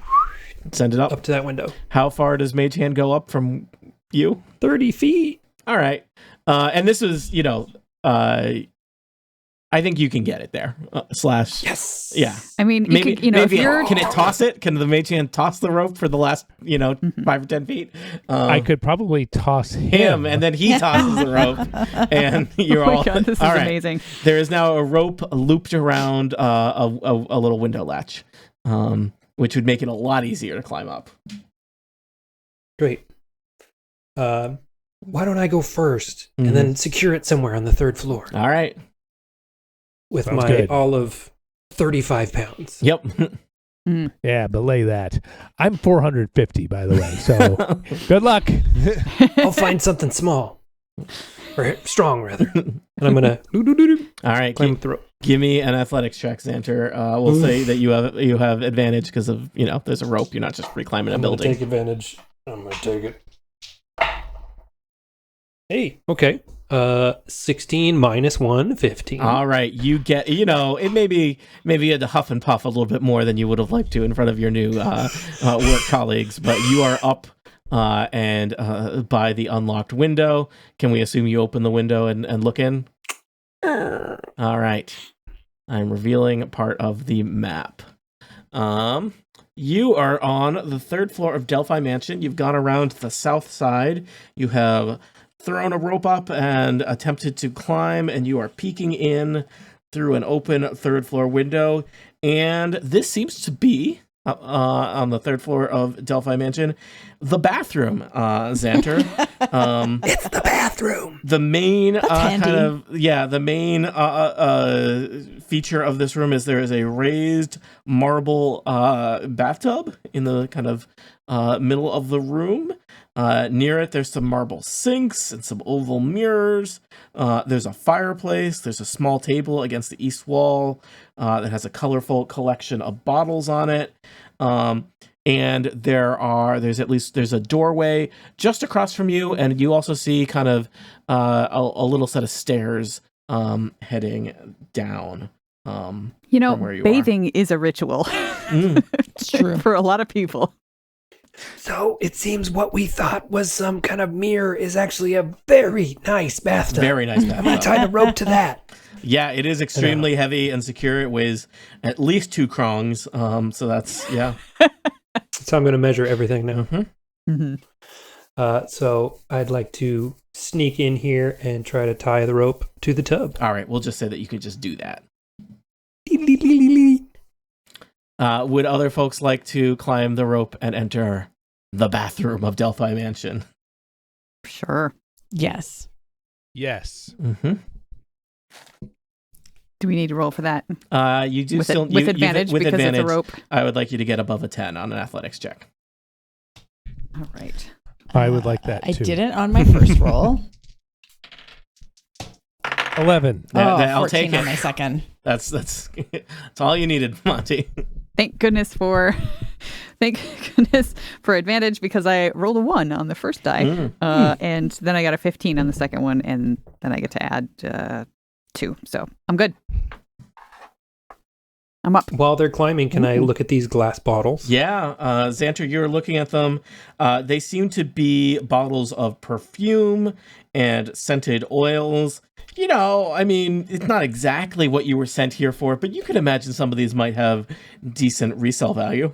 Send it up. up to that window. How far does Mage Hand go up from you? 30 feet. All right. And this is, I think you can get it there. Slash. Yes. Yeah. I mean, Maybe, you could, if you're... can it toss it? Can the Mage Hand toss the rope for the last, 5 or 10 feet? I could probably toss him. And then he tosses the rope, and you're Oh my all. God, this is all right. amazing. There is now a rope looped around a little window latch, which would make it a lot easier to climb up. Great. Why don't I go first and then secure it somewhere on the 3rd floor All right. with Sounds my good. all of 35 pounds? Yep. Yeah, belay that. I'm 450, by the way. So good luck. I'll find something small. Or strong, rather. And I'm going to All right. climb up the rope. Give me an athletics check, Zanter. We'll say that you have advantage because of there's a rope. You're not just free climbing a I'm going to building. take advantage. I'm going to take it. Hey, okay. 16 minus 1, 15. All right, you get. It maybe you had to huff and puff a little bit more than you would have liked to in front of your new work colleagues, but you are up and by the unlocked window. Can we assume you open the window and look in? All right, I'm revealing part of the map. You are on the 3rd floor of Delphi Mansion. You've gone around the south side. You have thrown a rope up and attempted to climb, and you are peeking in through an open 3rd floor window. And this seems to be on the 3rd floor of Delphi Mansion, the bathroom, Zanter. It's the bathroom. The main handy. the main feature of this room is there is a raised marble bathtub in the kind of middle of the room. Near it, there's some marble sinks and some oval mirrors. There's a fireplace. There's a small table against the east wall that has a colorful collection of bottles on it. And there's a doorway just across from you, and you also see kind of a little set of stairs heading down. From where you bathing is a ritual It's true. for a lot of people. So it seems what we thought was some kind of mirror is actually a very nice bathtub. Very nice I'm gonna bathtub. tie the rope to that. Yeah, it is extremely heavy and secure. It weighs at least 2 krongs. So that's, yeah. So I'm gonna measure everything now. Mm-hmm. So I'd like to sneak in here and try to tie the rope to the tub. All right, we'll just say that you could just do that. Dee-dee-dee-dee-dee. Would other folks like to climb the rope and enter the bathroom of Delphi Mansion? Sure. Yes. Yes. Mm-hmm. Do we need to roll for that? You do With, still with advantage with because advantage. it's a rope. I would like you to get above a 10 on an athletics check. All right. I would like that I too. didn't on my first roll. 11. I'll 14 take on it. my second. That's all you needed, Monty. Thank goodness for advantage because I rolled a 1 on the first die, and then I got a 15 on the second one, and then I get to add 2. So I'm good. I'm up. While they're climbing, can I look at these glass bottles? Yeah, Xanter, you're looking at them. They seem to be bottles of perfume and scented oils. You know, I mean, it's not exactly what you were sent here for, but you could imagine some of these might have decent resale value.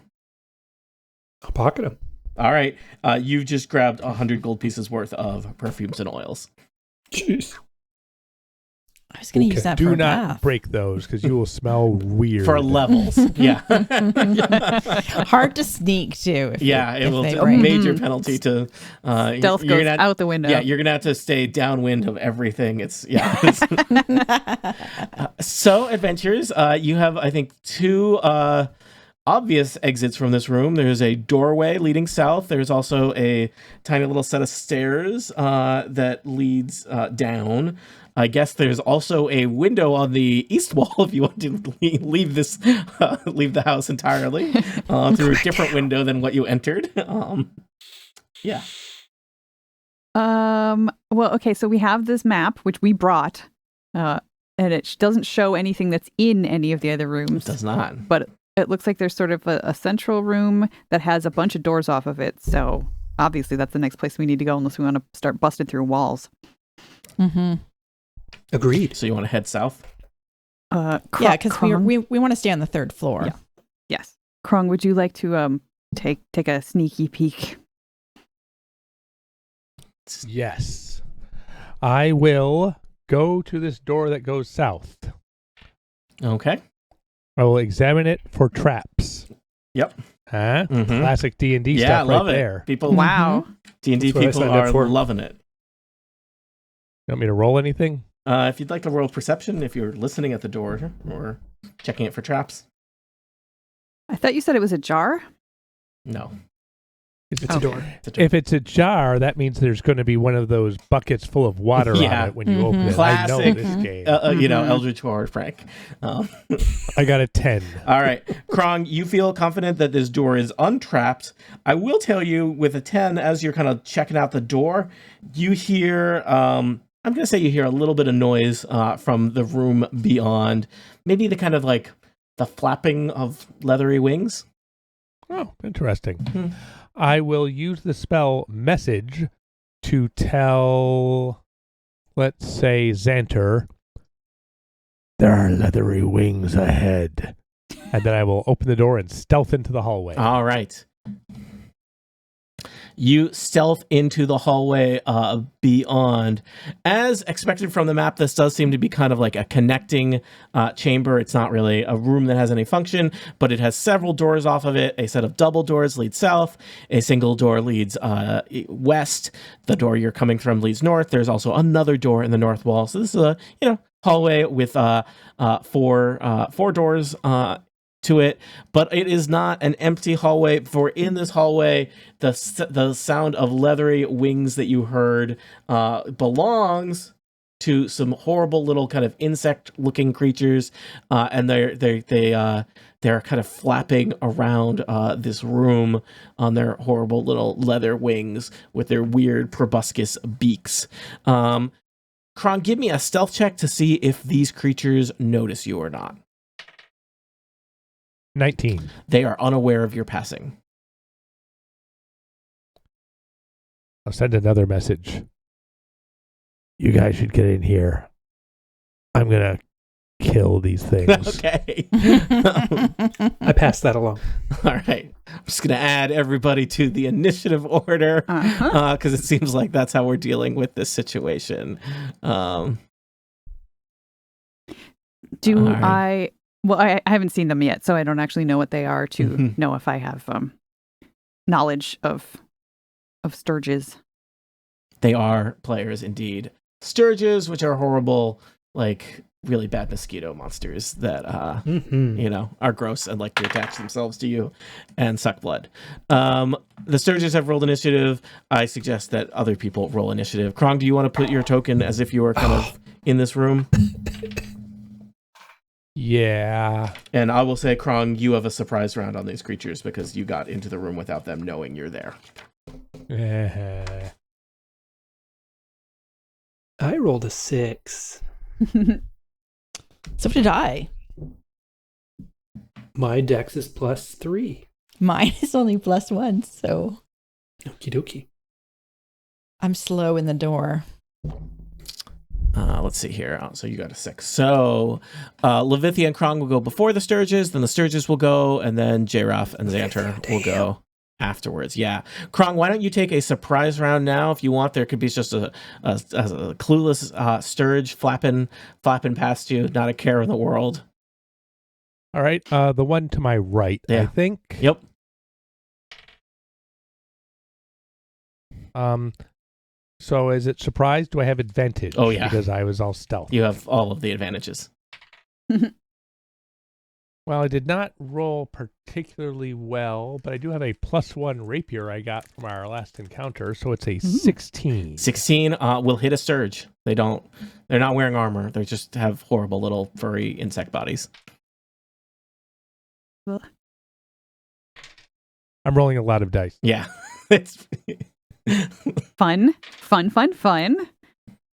I'll pocket them. All right, you've just grabbed 100 gold pieces worth of perfumes and oils. Jeez. I was going to use that for Do a not bath. break those because you will smell weird. For levels, yeah. Hard to sneak too. Yeah, it will they be a break. major penalty to Stealth you're goes gonna- out the window. Yeah, you're gonna have to stay downwind of everything. It's so adventures. You have, I think, 2 obvious exits from this room. There's a doorway leading south. There's also a tiny little set of stairs that leads down. I guess there's also a window on the east wall if you want to leave this, leave the house entirely through a different window than what you entered. Yeah. Well, okay, so we have this map which we brought, and it doesn't show anything that's in any of the other rooms. It does not. But it looks like there's sort of a central room that has a bunch of doors off of it. So obviously that's the next place we need to go unless we want to start busting through walls. Mm-hmm. Agreed. So you want to head south? Yeah, because we want to stay on the 3rd floor. Yeah. Yes. Krong, would you like to take a sneaky peek? Yes. I will go to this door that goes south. Okay. I will examine it for traps. Yep. Huh? Mhm. Classic D&D Yeah, stuff I love right it. there. People, Wow. D&D That's what I people signed up are for. loving it. You want me to roll anything? If you'd like to roll perception, if you're listening at the door or checking it for traps. I thought you said it was a jar. No. It's a door. It's a door. If it's a jar, that means there's going to be one of those buckets full of water Yeah. on it when you open it. Classic. I know this game. You know, Eldritch Horror, Frank. I got a 10. All right. Krong, you feel confident that this door is untrapped. I will tell you, with a 10, as you're kind of checking out the door, you hear, I'm going to say you hear a little bit of noise from the room beyond. Maybe the kind of like the flapping of leathery wings. Oh, interesting. I will use the spell message to tell, let's say, Zanter, there are leathery wings ahead. And then I will open the door and stealth into the hallway. All right. You stealth into the hallway beyond. As expected from the map, this does seem to be kind of like a connecting chamber. It's not really a room that has any function, but it has several doors off of it. A set of double doors leads south. A single door leads west. The door you're coming from leads north. There's also another door in the north wall. So this is a hallway with four doors to it, but it is not an empty hallway, for in this hallway the sound of leathery wings that you heard belongs to some horrible little kind of insect looking creatures, and they're kind of flapping around this room on their horrible little leather wings with their weird proboscis beaks. Kron, give me a stealth check to see if these creatures notice you or not. 19. They are unaware of your passing. I'll send another message. You guys should get in here. I'm going to kill these things. Okay. I passed that along. All right. I'm just going to add everybody to the initiative order because it seems like that's how we're dealing with this situation. I haven't seen them yet, so I don't actually know what they are to know if I have knowledge of sturges. They are players indeed. Sturges, which are horrible, like really bad mosquito monsters that are gross and like to attach themselves to you and suck blood. The Sturges have rolled initiative. I suggest that other people roll initiative. Krong, do you want to put your token as if you were kind of in this room? Yeah. And I will say, Krong, you have a surprise round on these creatures because you got into the room without them knowing you're there. I rolled a 6. So did I. My dex is +3. Mine is only +1, so Okie dokie. I'm slow in the door. Let's see here. So you got a 6. So Levithia and Krong will go before the Sturges, then the Sturges will go, and then Jaee Raff and Zanter will go afterwards. Yeah. Krong, why don't you take a surprise round now if you want? There could be just a clueless Sturge flapping past you, not a care in the world. All right. The one to my right, Yeah. I think. Yep. So is it surprise? Do I have advantage? Oh, yeah. Because I was all stealth. You have all of the advantages. Well, I did not roll particularly well, but I do have a +1 rapier I got from our last encounter, so it's a 16. 16 will hit a Sturge. They're not wearing armor. They just have horrible little furry insect bodies. I'm rolling a lot of dice. Yeah. It's Fun.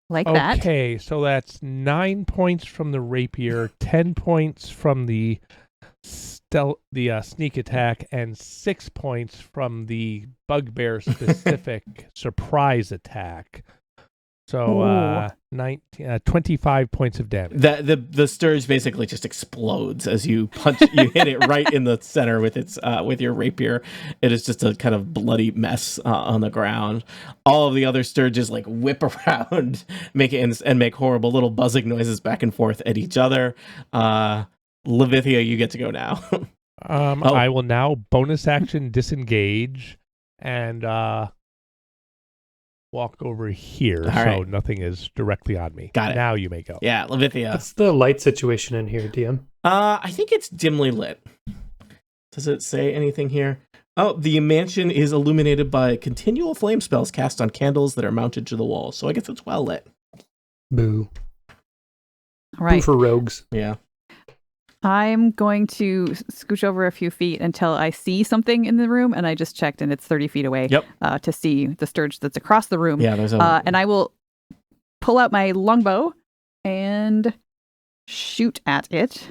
Like that. Okay, so that's 9 points from the rapier, 10 points from the sneak attack, and 6 points from the Bugbear specific surprise attack. So 25 points of damage. the Sturge basically just explodes as you punch. You hit it right in the center with its with your rapier. It is just a kind of bloody mess on the ground. All of the other Sturges like whip around, make horrible little buzzing noises back and forth at each other. Levithia, you get to go now. I will now bonus action disengage and walk over here, All so right. nothing is directly on me. Got it. Now you may go. Yeah, Levithia. What's the light situation in here, DM? I think it's dimly lit. Does it say anything here? Oh, the mansion is illuminated by continual flame spells cast on candles that are mounted to the wall. So I guess it's well lit. Boo. All right. Boo for rogues. Yeah. I'm going to scooch over a few feet until I see something in the room, and I just checked, and it's 30 feet away. Yep. To see the Sturge that's across the room. Yeah, there's and I will pull out my longbow and shoot at it.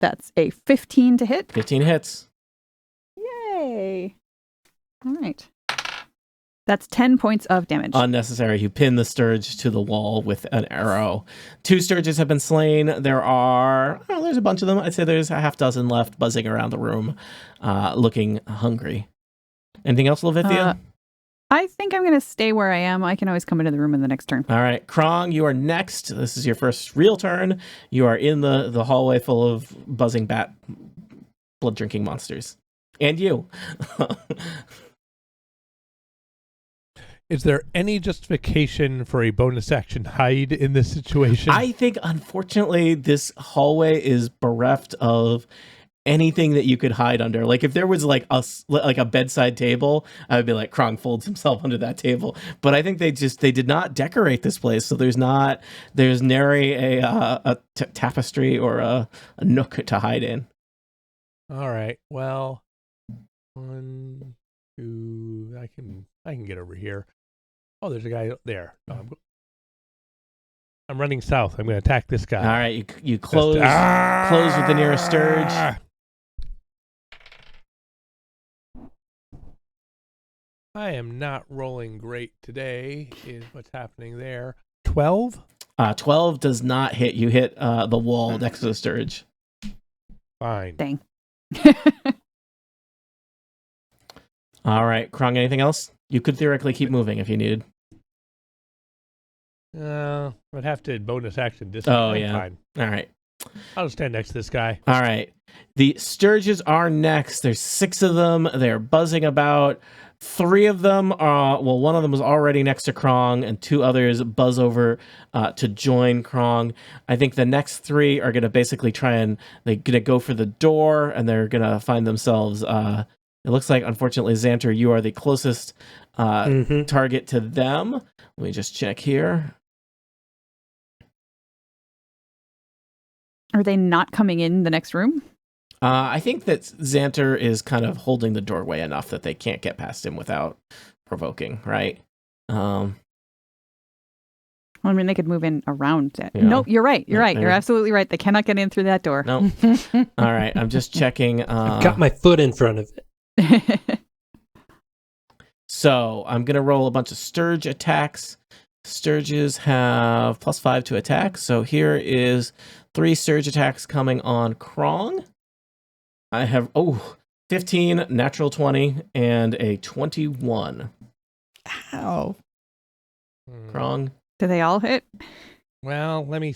That's a 15 to hit. 15 hits. Yay! All right. That's 10 points of damage. Unnecessary. You pin the Sturge to the wall with an arrow. 2 Sturges have been slain. There's a bunch of them. I'd say there's a half dozen left buzzing around the room, looking hungry. Anything else, Levithia? I think I'm going to stay where I am. I can always come into the room in the next turn. All right. Krong, you are next. This is your first real turn. You are in the hallway full of buzzing bat blood-drinking monsters. And you. Is there any justification for a bonus action hide in this situation? I think, unfortunately, this hallway is bereft of anything that you could hide under. Like, if there was like a bedside table, I would be like, Krong folds himself under that table. But I think they did not decorate this place, so there's nary a tapestry or a nook to hide in. All right. Well, 1, 2. I can get over here. Oh, there's a guy there. I'm running south. I'm going to attack this guy. All right, you close with the nearest Sturge. I am not rolling great today, is what's happening there. 12? 12 does not hit. You hit the wall next to the Sturge. Fine. Dang. All right, Krong, anything else? You could theoretically keep moving if you needed. I'd have to bonus action this Oh, time. yeah. Fine. All right. I'll stand next to this guy. All right. The Sturges are next. There's 6 of them. They're buzzing about. 3 of them are, well, one of them was already next to Krong, and 2 others buzz over to join Krong. I think the next 3 are going to basically they're going to go for the door, and they're going to find themselves, it looks like, unfortunately, Zanter, you are the closest target to them. Let me just check here. Are they not coming in the next room? I think that Zanter is kind of holding the doorway enough that they can't get past him without provoking, right? I mean, they could move in around it. Yeah. Nope, you're right. You're right. You're maybe. absolutely right. They cannot get in through that door. No. All right, I'm just checking. Got my foot in front of it. So I'm going to roll a bunch of Sturge attacks. Sturges have +5 to attack. So here is 3 Sturge attacks coming on Krong. I have, 15, natural 20, and a 21. Ow. Krong. Do they all hit? Well, let me...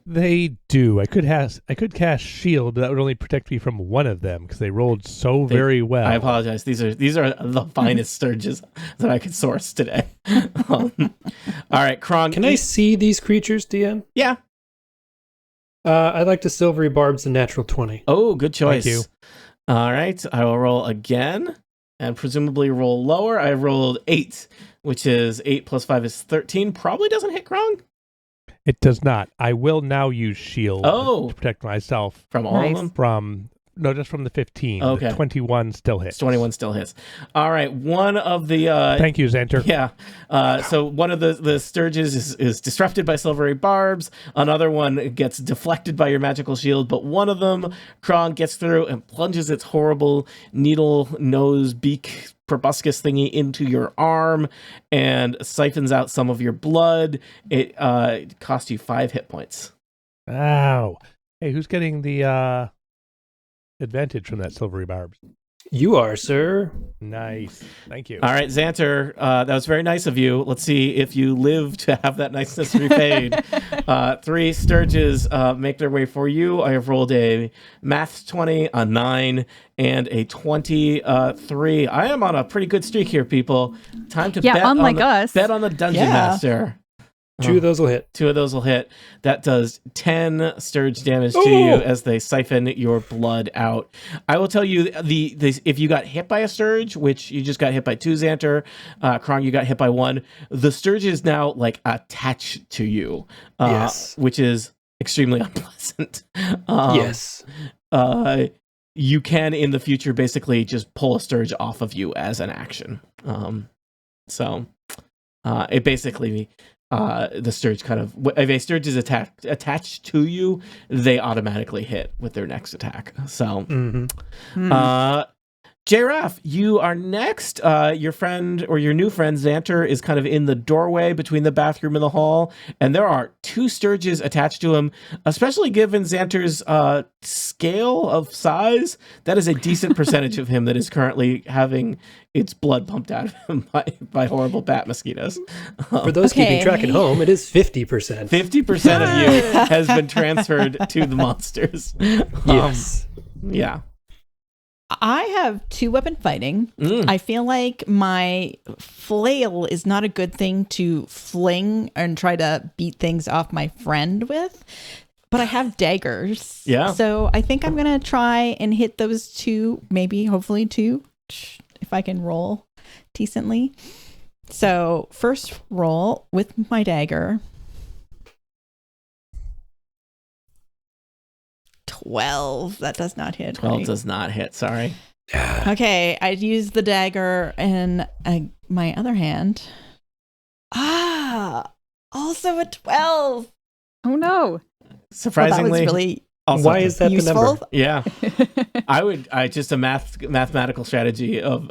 They do. I could cast shield, but that would only protect me from one of them because they rolled so very well. I apologize. These are the finest Sturges that I could source today. All right, Krong. Can I see these creatures, DM? Yeah. I'd like to silvery barbs and natural 20. Oh, good choice. Thank you. All right, I will roll again and presumably roll lower. I rolled 8, which is 8 plus 5 is 13. Probably doesn't hit Krong. It does not. I will now use shield to protect myself From all Nice. of them? just from the 15. Okay. The 21 still hits. 21 still hits. All right, one of the... Thank you, Zanter. Yeah. So one of the Sturges is disrupted by silvery barbs. Another one gets deflected by your magical shield, but one of them, Krong, gets through and plunges its horrible needle nose beak proboscis thingy into your arm and siphons out some of your blood. It cost you 5 hit points. Ow. Hey, who's getting the advantage from that silvery barbs? You are, sir. Nice. Thank you. All right, Zanter, that was very nice of you. Let's see if you live to have that niceness repaid. 3 Sturges make their way for you. I have rolled a math 20, a 9, and a 23. I am on a pretty good streak here, people. Time to bet unlike us. Bet on the Dungeon Yeah. Master. 2 of those will hit. 2 of those will hit. That does 10 Sturge damage to you as they siphon your blood out. I will tell you, if you got hit by a Sturge, which you just got hit by 2, Zanter, Krong, you got hit by 1, the Sturge is now like attached to you, Yes. which is extremely unpleasant. Yes. You can, in the future, basically just pull a Sturge off of you as an action. It basically... the Sturge kind of, if a Sturge is attached to you, they automatically hit with their next attack. So, Jaee Raff, you are next. Your friend or your new friend Zanter is kind of in the doorway between the bathroom and the hall, and there are 2 Sturges attached to him. Especially given Zanter's scale of size, that is a decent percentage of him that is currently having its blood pumped out of him by horrible bat mosquitoes. For those keeping track at home, it is 50%. 50% of you has been transferred to the monsters. Yes. Yeah. I have 2-weapon fighting. Mm. I feel like my flail is not a good thing to fling and try to beat things off my friend with, but I have daggers. Yeah. So I think I'm going to try and hit those 2, maybe, hopefully 2, if I can roll decently. So first roll with my dagger. 12. That does not hit. 12 right? does not hit, sorry. Okay, I'd use the dagger in my other hand. Also a 12. Oh no. Surprisingly, Well, that was really Also, Why is that the Useful? number? Yeah, I just a mathematical strategy of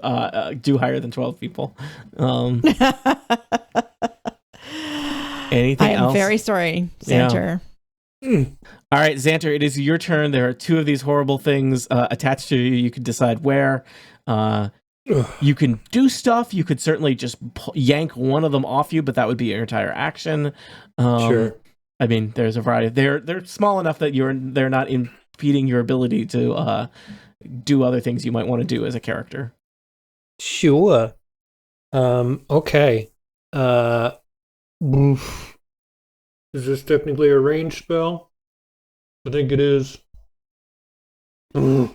do higher than 12 people. Anything I am else? very sorry, Yeah. Zanter. All right, Xanter, it is your turn. There are two of these horrible things attached to you. You can decide where. You can do stuff. You could certainly just yank one of them off you, but that would be your entire action. Sure. I mean, there's a variety. They're small enough that they're not impeding your ability to do other things you might want to do as a character. Sure. Okay. Oof. Is this technically a ranged spell? I think it is. So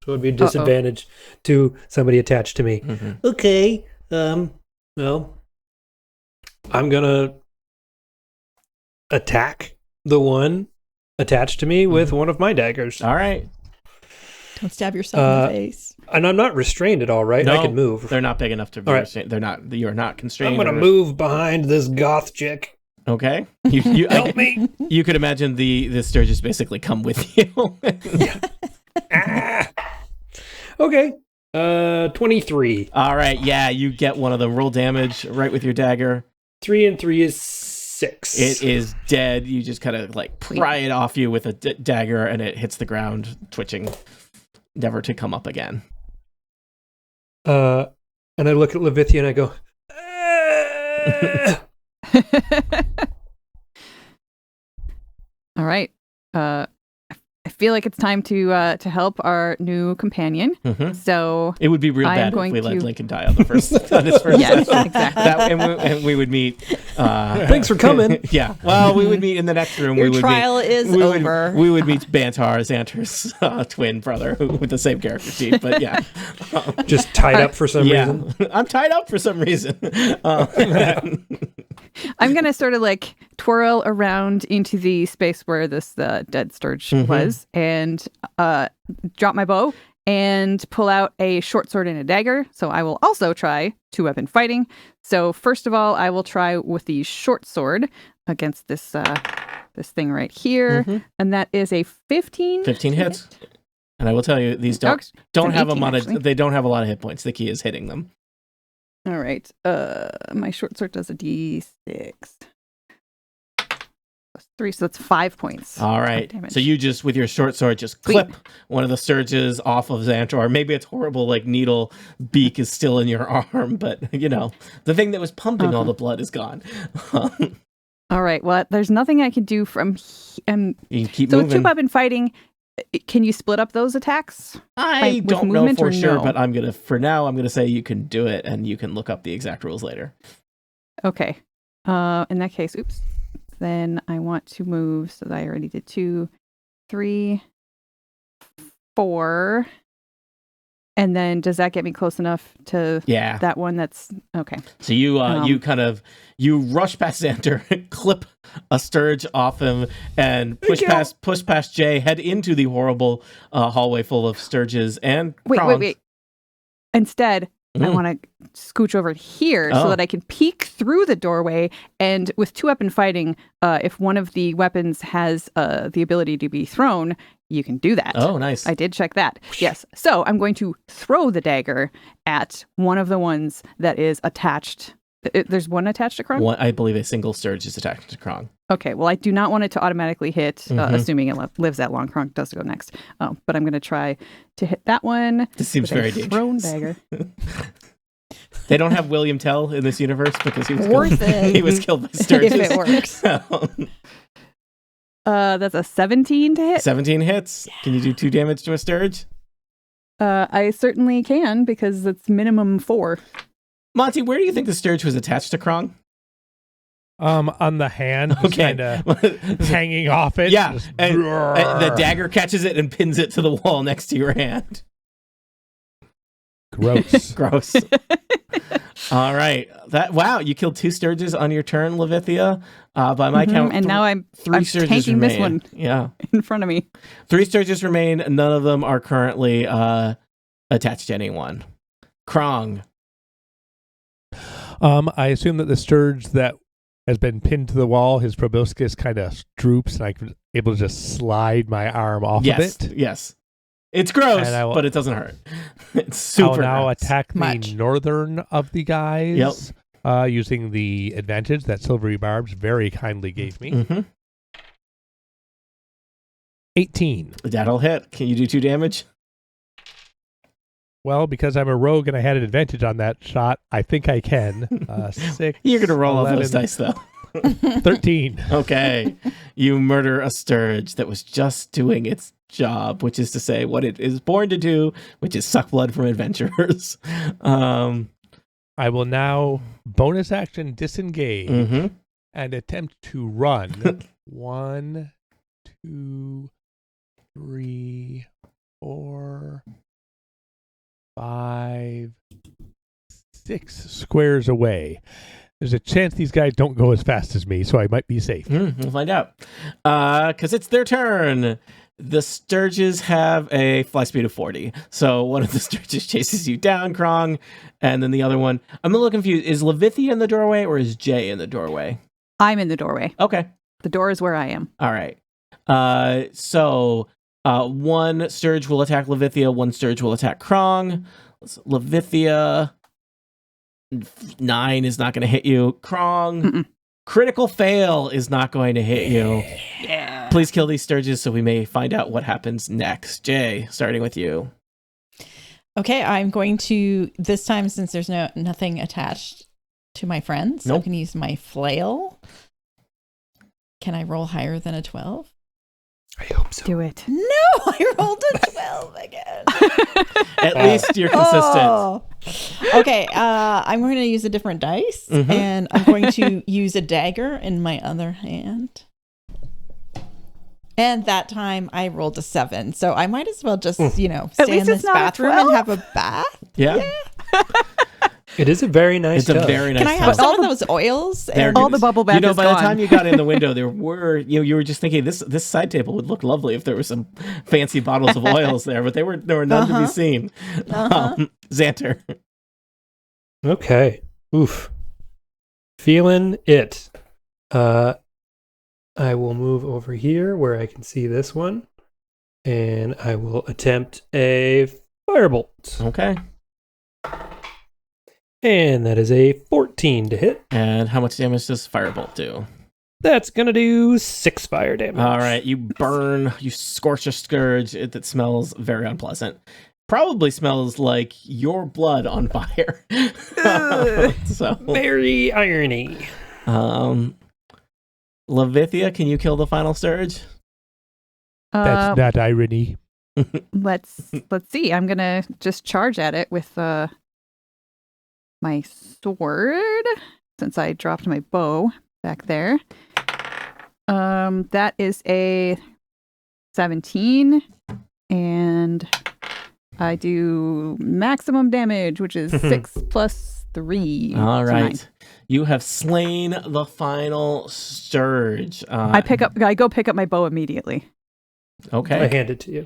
it'd be a disadvantage to somebody attached to me. Mm-hmm. Okay. Well, I'm gonna attack the one attached to me with one of my daggers. All right. Don't stab yourself in the face. And I'm not restrained at all, right? No, I can move. They're not big enough to be All right. restrained. They're not. You are not constrained. I'm gonna or- move behind this goth chick. Okay. You Help me. You could imagine the Sturgis basically come with you. Okay. 23. All right. Yeah, you get one of them. Roll damage right with your dagger. 3 and 3 is 6. It is dead. You just kind of like pry it off you with a dagger, and it hits the ground, twitching, never to come up again. And I look at Levithia and I go, All right. I feel like it's time to help our new companion. Mm-hmm. So It would be real I am bad if going we let to- Lincoln die on the first on his first Yes, session. exactly. And we would meet. thanks for coming. Yeah. Well, we would meet in the next room. Your we would trial is we over. We would meet Bantar, Xanter's twin brother, with the same character sheet. But yeah. Just tied up for some reason. I'm tied up for some reason. I'm going to sort of like twirl around into the space where this dead Sturge was and drop my bow and pull out a short sword and a dagger. So I will also try two-weapon fighting. So first of all, I will try with the short sword against this thing right here. And that is a 15. 15 hits. And I will tell you, these don't It's an have 18, a lot actually. of, they don't have a lot of hit points. The key is hitting them. All right. My short sword does a d6. Plus 3, so that's 5 points. All of right. damage. So you just, with your short sword, just clip one of the surges off of Xantar. Or maybe its horrible, like, needle beak is still in your arm, but, you know, the thing that was pumping all the blood is gone. All right. Well, there's nothing I can do from... You can keep so moving. with two-weapon fighting, can you split up those attacks? I with don't know movement for or sure, no? but for now, I'm going to say you can do it, and you can look up the exact rules later. Okay. In that case, oops. Then I want to move, so that I already did 2, 3, 4. And then does that get me close enough to Yeah. that one that's... Okay. So you you rush past Xanter, clip a Sturge off him, and push past Jaee, head into the horrible hallway full of Sturges and prawns. Wait. Instead, I want to scooch over here so Oh. that I can peek through the doorway. And with two-weapon fighting, if one of the weapons has the ability to be thrown, you can do that. Oh, nice. I did check that. Yes. So I'm going to throw the dagger at one of the ones that is attached. There's one attached to Krong? I believe a single Sturge is attached to Krong. Okay. Well, I do not want it to automatically hit, assuming it lives that long. Krong does go next. But I'm going to try to hit that one. This seems with a very dangerous. thrown dagger. They don't have William Tell in this universe because he was Worth killed, it. he was killed by Sturges. If it works. That's a 17 to hit. 17 hits. Can you do 2 damage to a Sturge? I certainly can because it's minimum 4. Monty, where do you think the Sturge was attached to Krong? On the hand, just Okay. kind of hanging off it. Yeah, just and the dagger catches it and pins it to the wall next to your hand. Gross. Gross. All right. Wow, you killed 2 Sturges on your turn, Levithia. By my count, And now I'm 3 Sturges tanking remain. this one Yeah. in front of me. 3 Sturges remain. None of them are currently attached to anyone. Krong. I assume that the Sturge that has been pinned to the wall. His proboscis kind of droops, and I'm able to just slide my arm off of it. Yes. It's gross, And I will- but it doesn't hurt. It's super I'll now gross. attack the Much. northern of the guys using the advantage that Silvery Barbs very kindly gave me. Mm-hmm. 18. That'll hit. Can you do 2 damage? Well, because I'm a rogue and I had an advantage on that shot, I think I can. 6. You're going to roll 11, off those dice, though. 13. Okay. You murder a sturge that was just doing its job, which is to say what it is born to do, which is suck blood from adventurers. I will now bonus action disengage Mm-hmm. and attempt to run. 1, 2, 3, 4, 5, 6 squares away. There's a chance these guys don't go as fast as me, so I might be safe. We'll find out. Because it's their turn. The sturges have a fly speed of 40. So one of the sturges chases you down, Krong, and then the other one. I'm a little confused. Is Levithia in the doorway or is Jaee in the doorway? I'm in the doorway. Okay. The door is where I am. All right. So one sturge will attack Levithia, one sturge will attack Krong. Levithia, 9 is not going to hit you. Krong, Mm-mm. critical fail is not going to hit you. Yeah. Please kill these sturges so we may find out what happens next. Jaee, starting with you. Okay, I'm going to this time, since there's nothing attached to my friends, Nope. I'm going to use my flail. Can I roll higher than a 12? I hope so. Do it. No, I rolled a 12 again. At least you're consistent. Oh. Okay, I'm going to use a different dice, Mhm. and I'm going to use a dagger in my other hand. And that time I rolled a 7, so I might as well just, stay least in it's this not a bathroom and 12. have a bath. Yeah. It is a very nice It's a tub. very nice Can I have tub. some of those oils? They're And- All the bubble bath You know, is by gone. the time you got in the window, there were you were just thinking this side table would look lovely if there were some fancy bottles of oils there, but there were none to be seen. Xanter. Okay. Oof. Feeling it. I will move over here where I can see this one. And I will attempt a firebolt. Okay. And that is a 14 to hit. And how much damage does Firebolt do? That's going to do 6 fire damage. All right, you burn, you scorch a scourge that smells very unpleasant. Probably smells like your blood on fire. So, Very irony. Levithia, can you kill the final sturge? That's not irony. Let's see. I'm gonna just charge at it with my sword, since I dropped my bow back there. That is a 17, and I do maximum damage, which is 6 plus 3. All so right. 9. You have slain the final sturge. I go pick up my bow immediately. I Okay. hand it to you.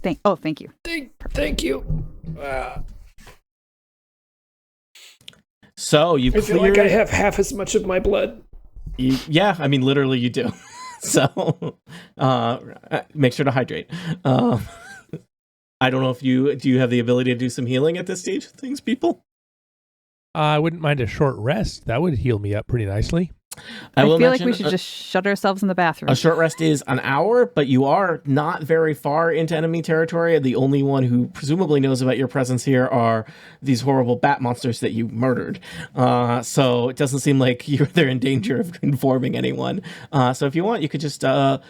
Thank you. Thank you. So you've I feel cleared. like I have half as much of my blood. Yeah, I mean, literally, you do. So make sure to hydrate. I don't know if do you have the ability to do some healing at this stage of things, people? I wouldn't mind a short rest. That would heal me up pretty nicely. I will feel like we mention should just shut ourselves in the bathroom. a short rest is an hour, but you are not very far into enemy territory. The only one who presumably knows about your presence here are these horrible bat monsters that you murdered. So it doesn't seem like they're in danger of informing anyone. So if you want, you could just sequester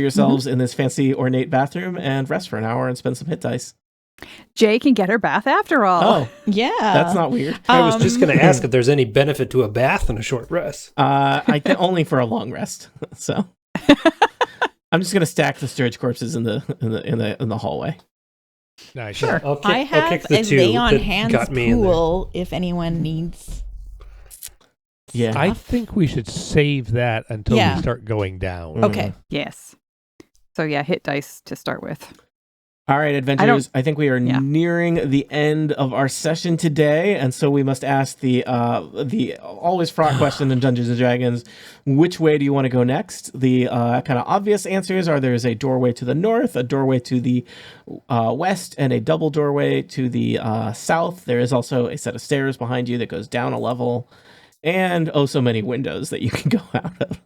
yourselves in this fancy ornate bathroom and rest for an hour and spend some hit dice. Jaee can get her bath after all. Oh, Yeah. that's not weird. I was just going to ask if there's any benefit to a bath and a short rest. I can only for a long rest. So I'm just gonna stack the sturge corpses in the hallway. Nice. Sure. I'll kick, I I'll have kick the a two lay on that hands got me in there. pool if anyone needs. Yeah. I think we should save that until Yeah. we start going down. Mm. Okay. Yes. So yeah, hit dice to start with. All right, adventurers. I think we are nearing the end of our session today, and so we must ask the always fraught question in Dungeons and Dragons: which way do you want to go next? The kind of obvious answers are: there's a doorway to the north, a doorway to the west, and a double doorway to the south. There is also a set of stairs behind you that goes down a level, and so many windows that you can go out of.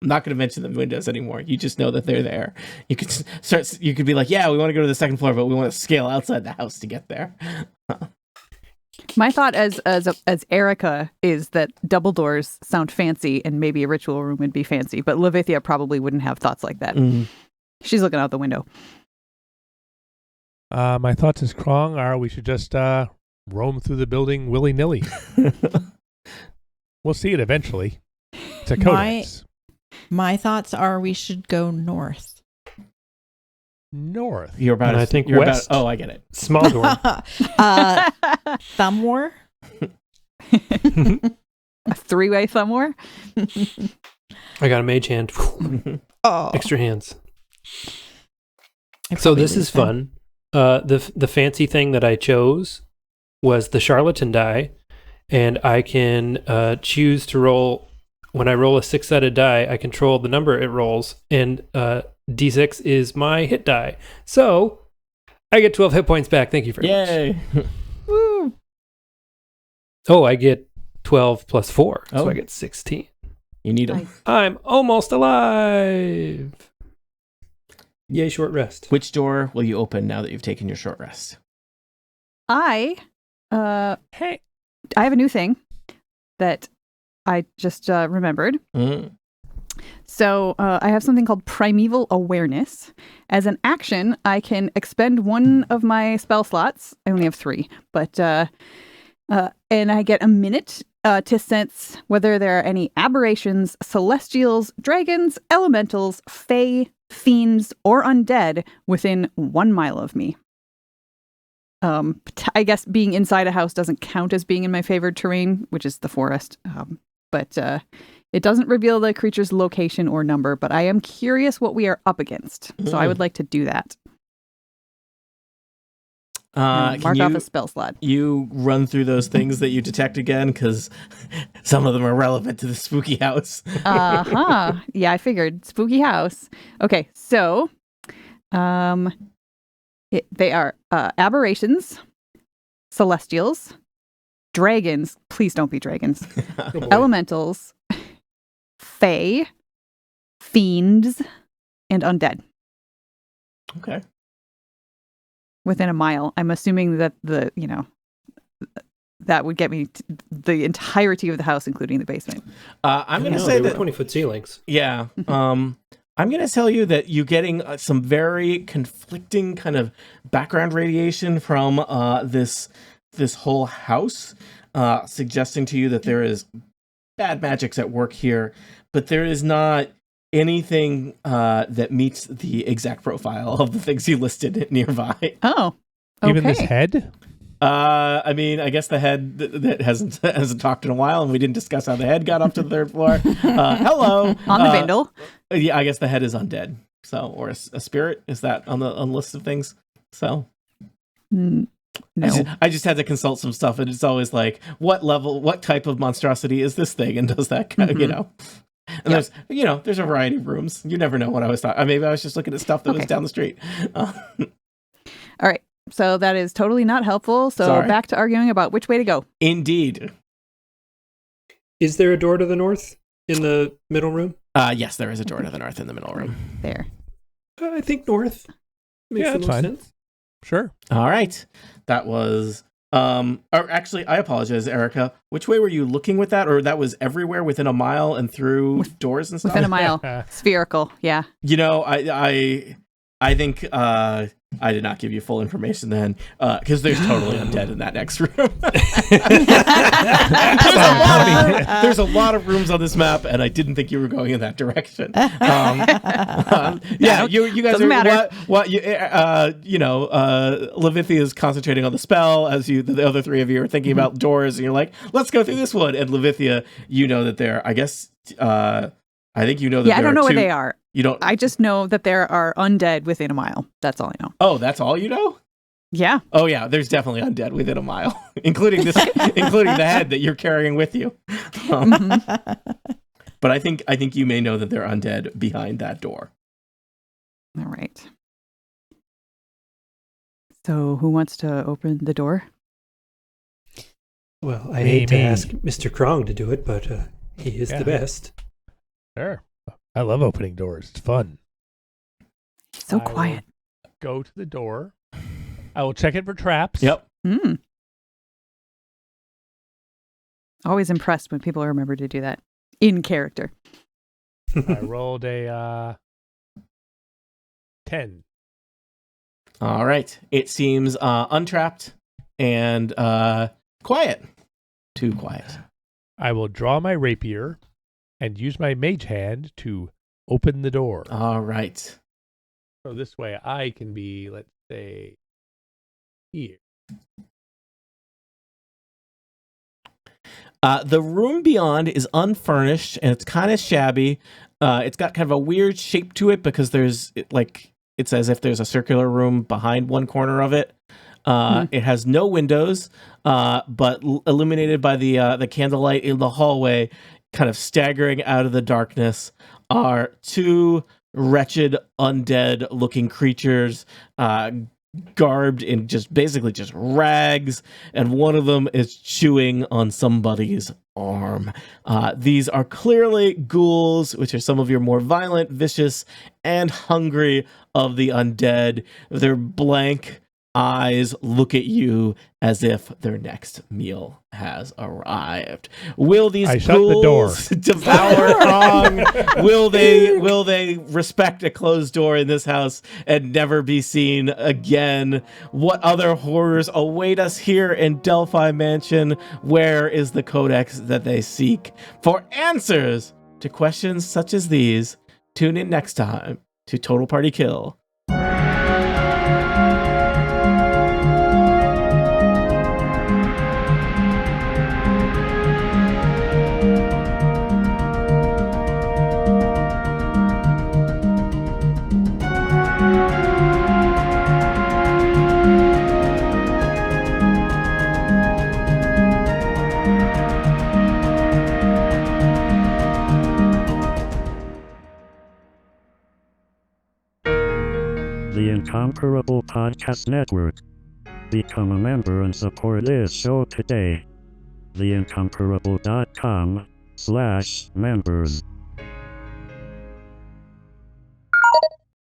I'm not going to mention the windows anymore. You just know that they're there. You could start. You could be like, "Yeah, we want to go to the second floor, but we want to scale outside the house to get there." My thought as Erica is that double doors sound fancy, and maybe a ritual room would be fancy, but Levithia probably wouldn't have thoughts like that. Mm-hmm. She's looking out the window. My thoughts as Krong are we should just roam through the building willy-nilly. We'll see it eventually. It's a codex. My thoughts are we should go north. North. You're about. And I think you're west. About, I get it. Small door. Thumb war? A three-way thumb war? I got a mage hand. Oh. Extra hands. I So probably this lose is then. fun. The fancy thing that I chose was the charlatan die, and I can choose to roll. When I roll a 6-sided die, I control the number it rolls, and D6 is my hit die. So I get 12 hit points back. Thank you very much. Yay! Woo! Oh, I get 12 plus 4, so Oh. I get 16. You need them. Nice. I'm almost alive. Yay, short rest. Which door will you open now that you've taken your short rest? I have a new thing that I just remembered. Mm. So I have something called Primeval Awareness. As an action, I can expend one of my spell slots. I only have 3, but and I get a minute to sense whether there are any aberrations, celestials, dragons, elementals, fae, fiends, or undead within 1 mile of me. I guess being inside a house doesn't count as being in my favored terrain, which is the forest. But it doesn't reveal the creature's location or number, but I am curious what we are up against. So I would like to do that. Mark off a spell slot. You run through those things that you detect again, because some of them are relevant to the spooky house. Yeah, I figured. Spooky house. Okay, so they are aberrations, celestials, dragons. Please don't be dragons. Elementals, fae, fiends, and undead. Okay. Within a mile. I'm assuming that that would get me the entirety of the house, including the basement. I'm going to No, say they that were 20-foot ceilings. Yeah. I'm going to tell you that you're getting some very conflicting kind of background radiation from this whole house, suggesting to you that there is bad magics at work here, but there is not anything that meets the exact profile of the things you listed nearby. Oh, okay. Even this head? I mean, I guess the head that hasn't talked in a while, and we didn't discuss how the head got up to the 3rd floor. Hello. On the Vindle. Yeah, I guess the head is undead. So, or a spirit. Is that on the list of things? So, No. I just had to consult some stuff, and it's always like, what type of monstrosity is this thing, and does that, And there's a variety of rooms. You never know what I was talking. Maybe I was just looking at stuff that was down the street. All right. So that is totally not helpful. So Sorry. Back to arguing about which way to go. Indeed. Is there a door to the north in the middle room? Yes, there is a door to the north in the middle room. There. I think north makes Yeah, the that's most fine. sense. Sure. All right. That was or actually, I apologize, Erica. Which way were you looking with that? Or that was everywhere within a mile and through doors and stuff? Within a mile. Spherical. Yeah. I think I did not give you full information then, because there's totally undead in that next room. There's a lot of rooms on this map, and I didn't think you were going in that direction. Yeah, you guys doesn't are matter. Levithia is concentrating on the spell as the other 3 of you are thinking about doors, and you're like, let's go through this one. And Levithia, you know that there, I guess, I think you know that Yeah, I there don't are know where two- they are. You don't. I just know that there are undead within a mile. That's all I know. Oh, that's all you know? Yeah. Oh yeah, there's definitely undead within a mile, including including the head that you're carrying with you. But I think you may know that they're undead behind that door. All right. So who wants to open the door? Well, I hate to ask Mr. Krong to do it, but he is the best. Sure. I love opening doors. It's fun. So quiet. Go to the door. I will check it for traps. Yep. Always impressed when people remember to do that in character. I rolled a 10. All right. It seems untrapped and quiet. Too quiet. I will draw my rapier and use my mage hand to open the door. All right. So this way I can be, let's say, here. The room beyond is unfurnished and it's kind of shabby. It's got kind of a weird shape to it because it's as if there's a circular room behind one corner of it. It has no windows, but illuminated by the candlelight in the hallway, kind of staggering out of the darkness, are two wretched, undead-looking creatures, garbed in basically just rags, and one of them is chewing on somebody's arm. These are clearly ghouls, which are some of your more violent, vicious, and hungry of the undead. Their blank eyes look at you as if their next meal has arrived. Will these I shut the door. devour Krong? Will they respect a closed door in this house and never be seen again? What other horrors await us here in Delphi Mansion? Where is the codex that they seek? For answers to questions such as these, tune in next time to Total Party Kill. The Incomparable Podcast Network. Become a member and support this show today. theincomparable.com/members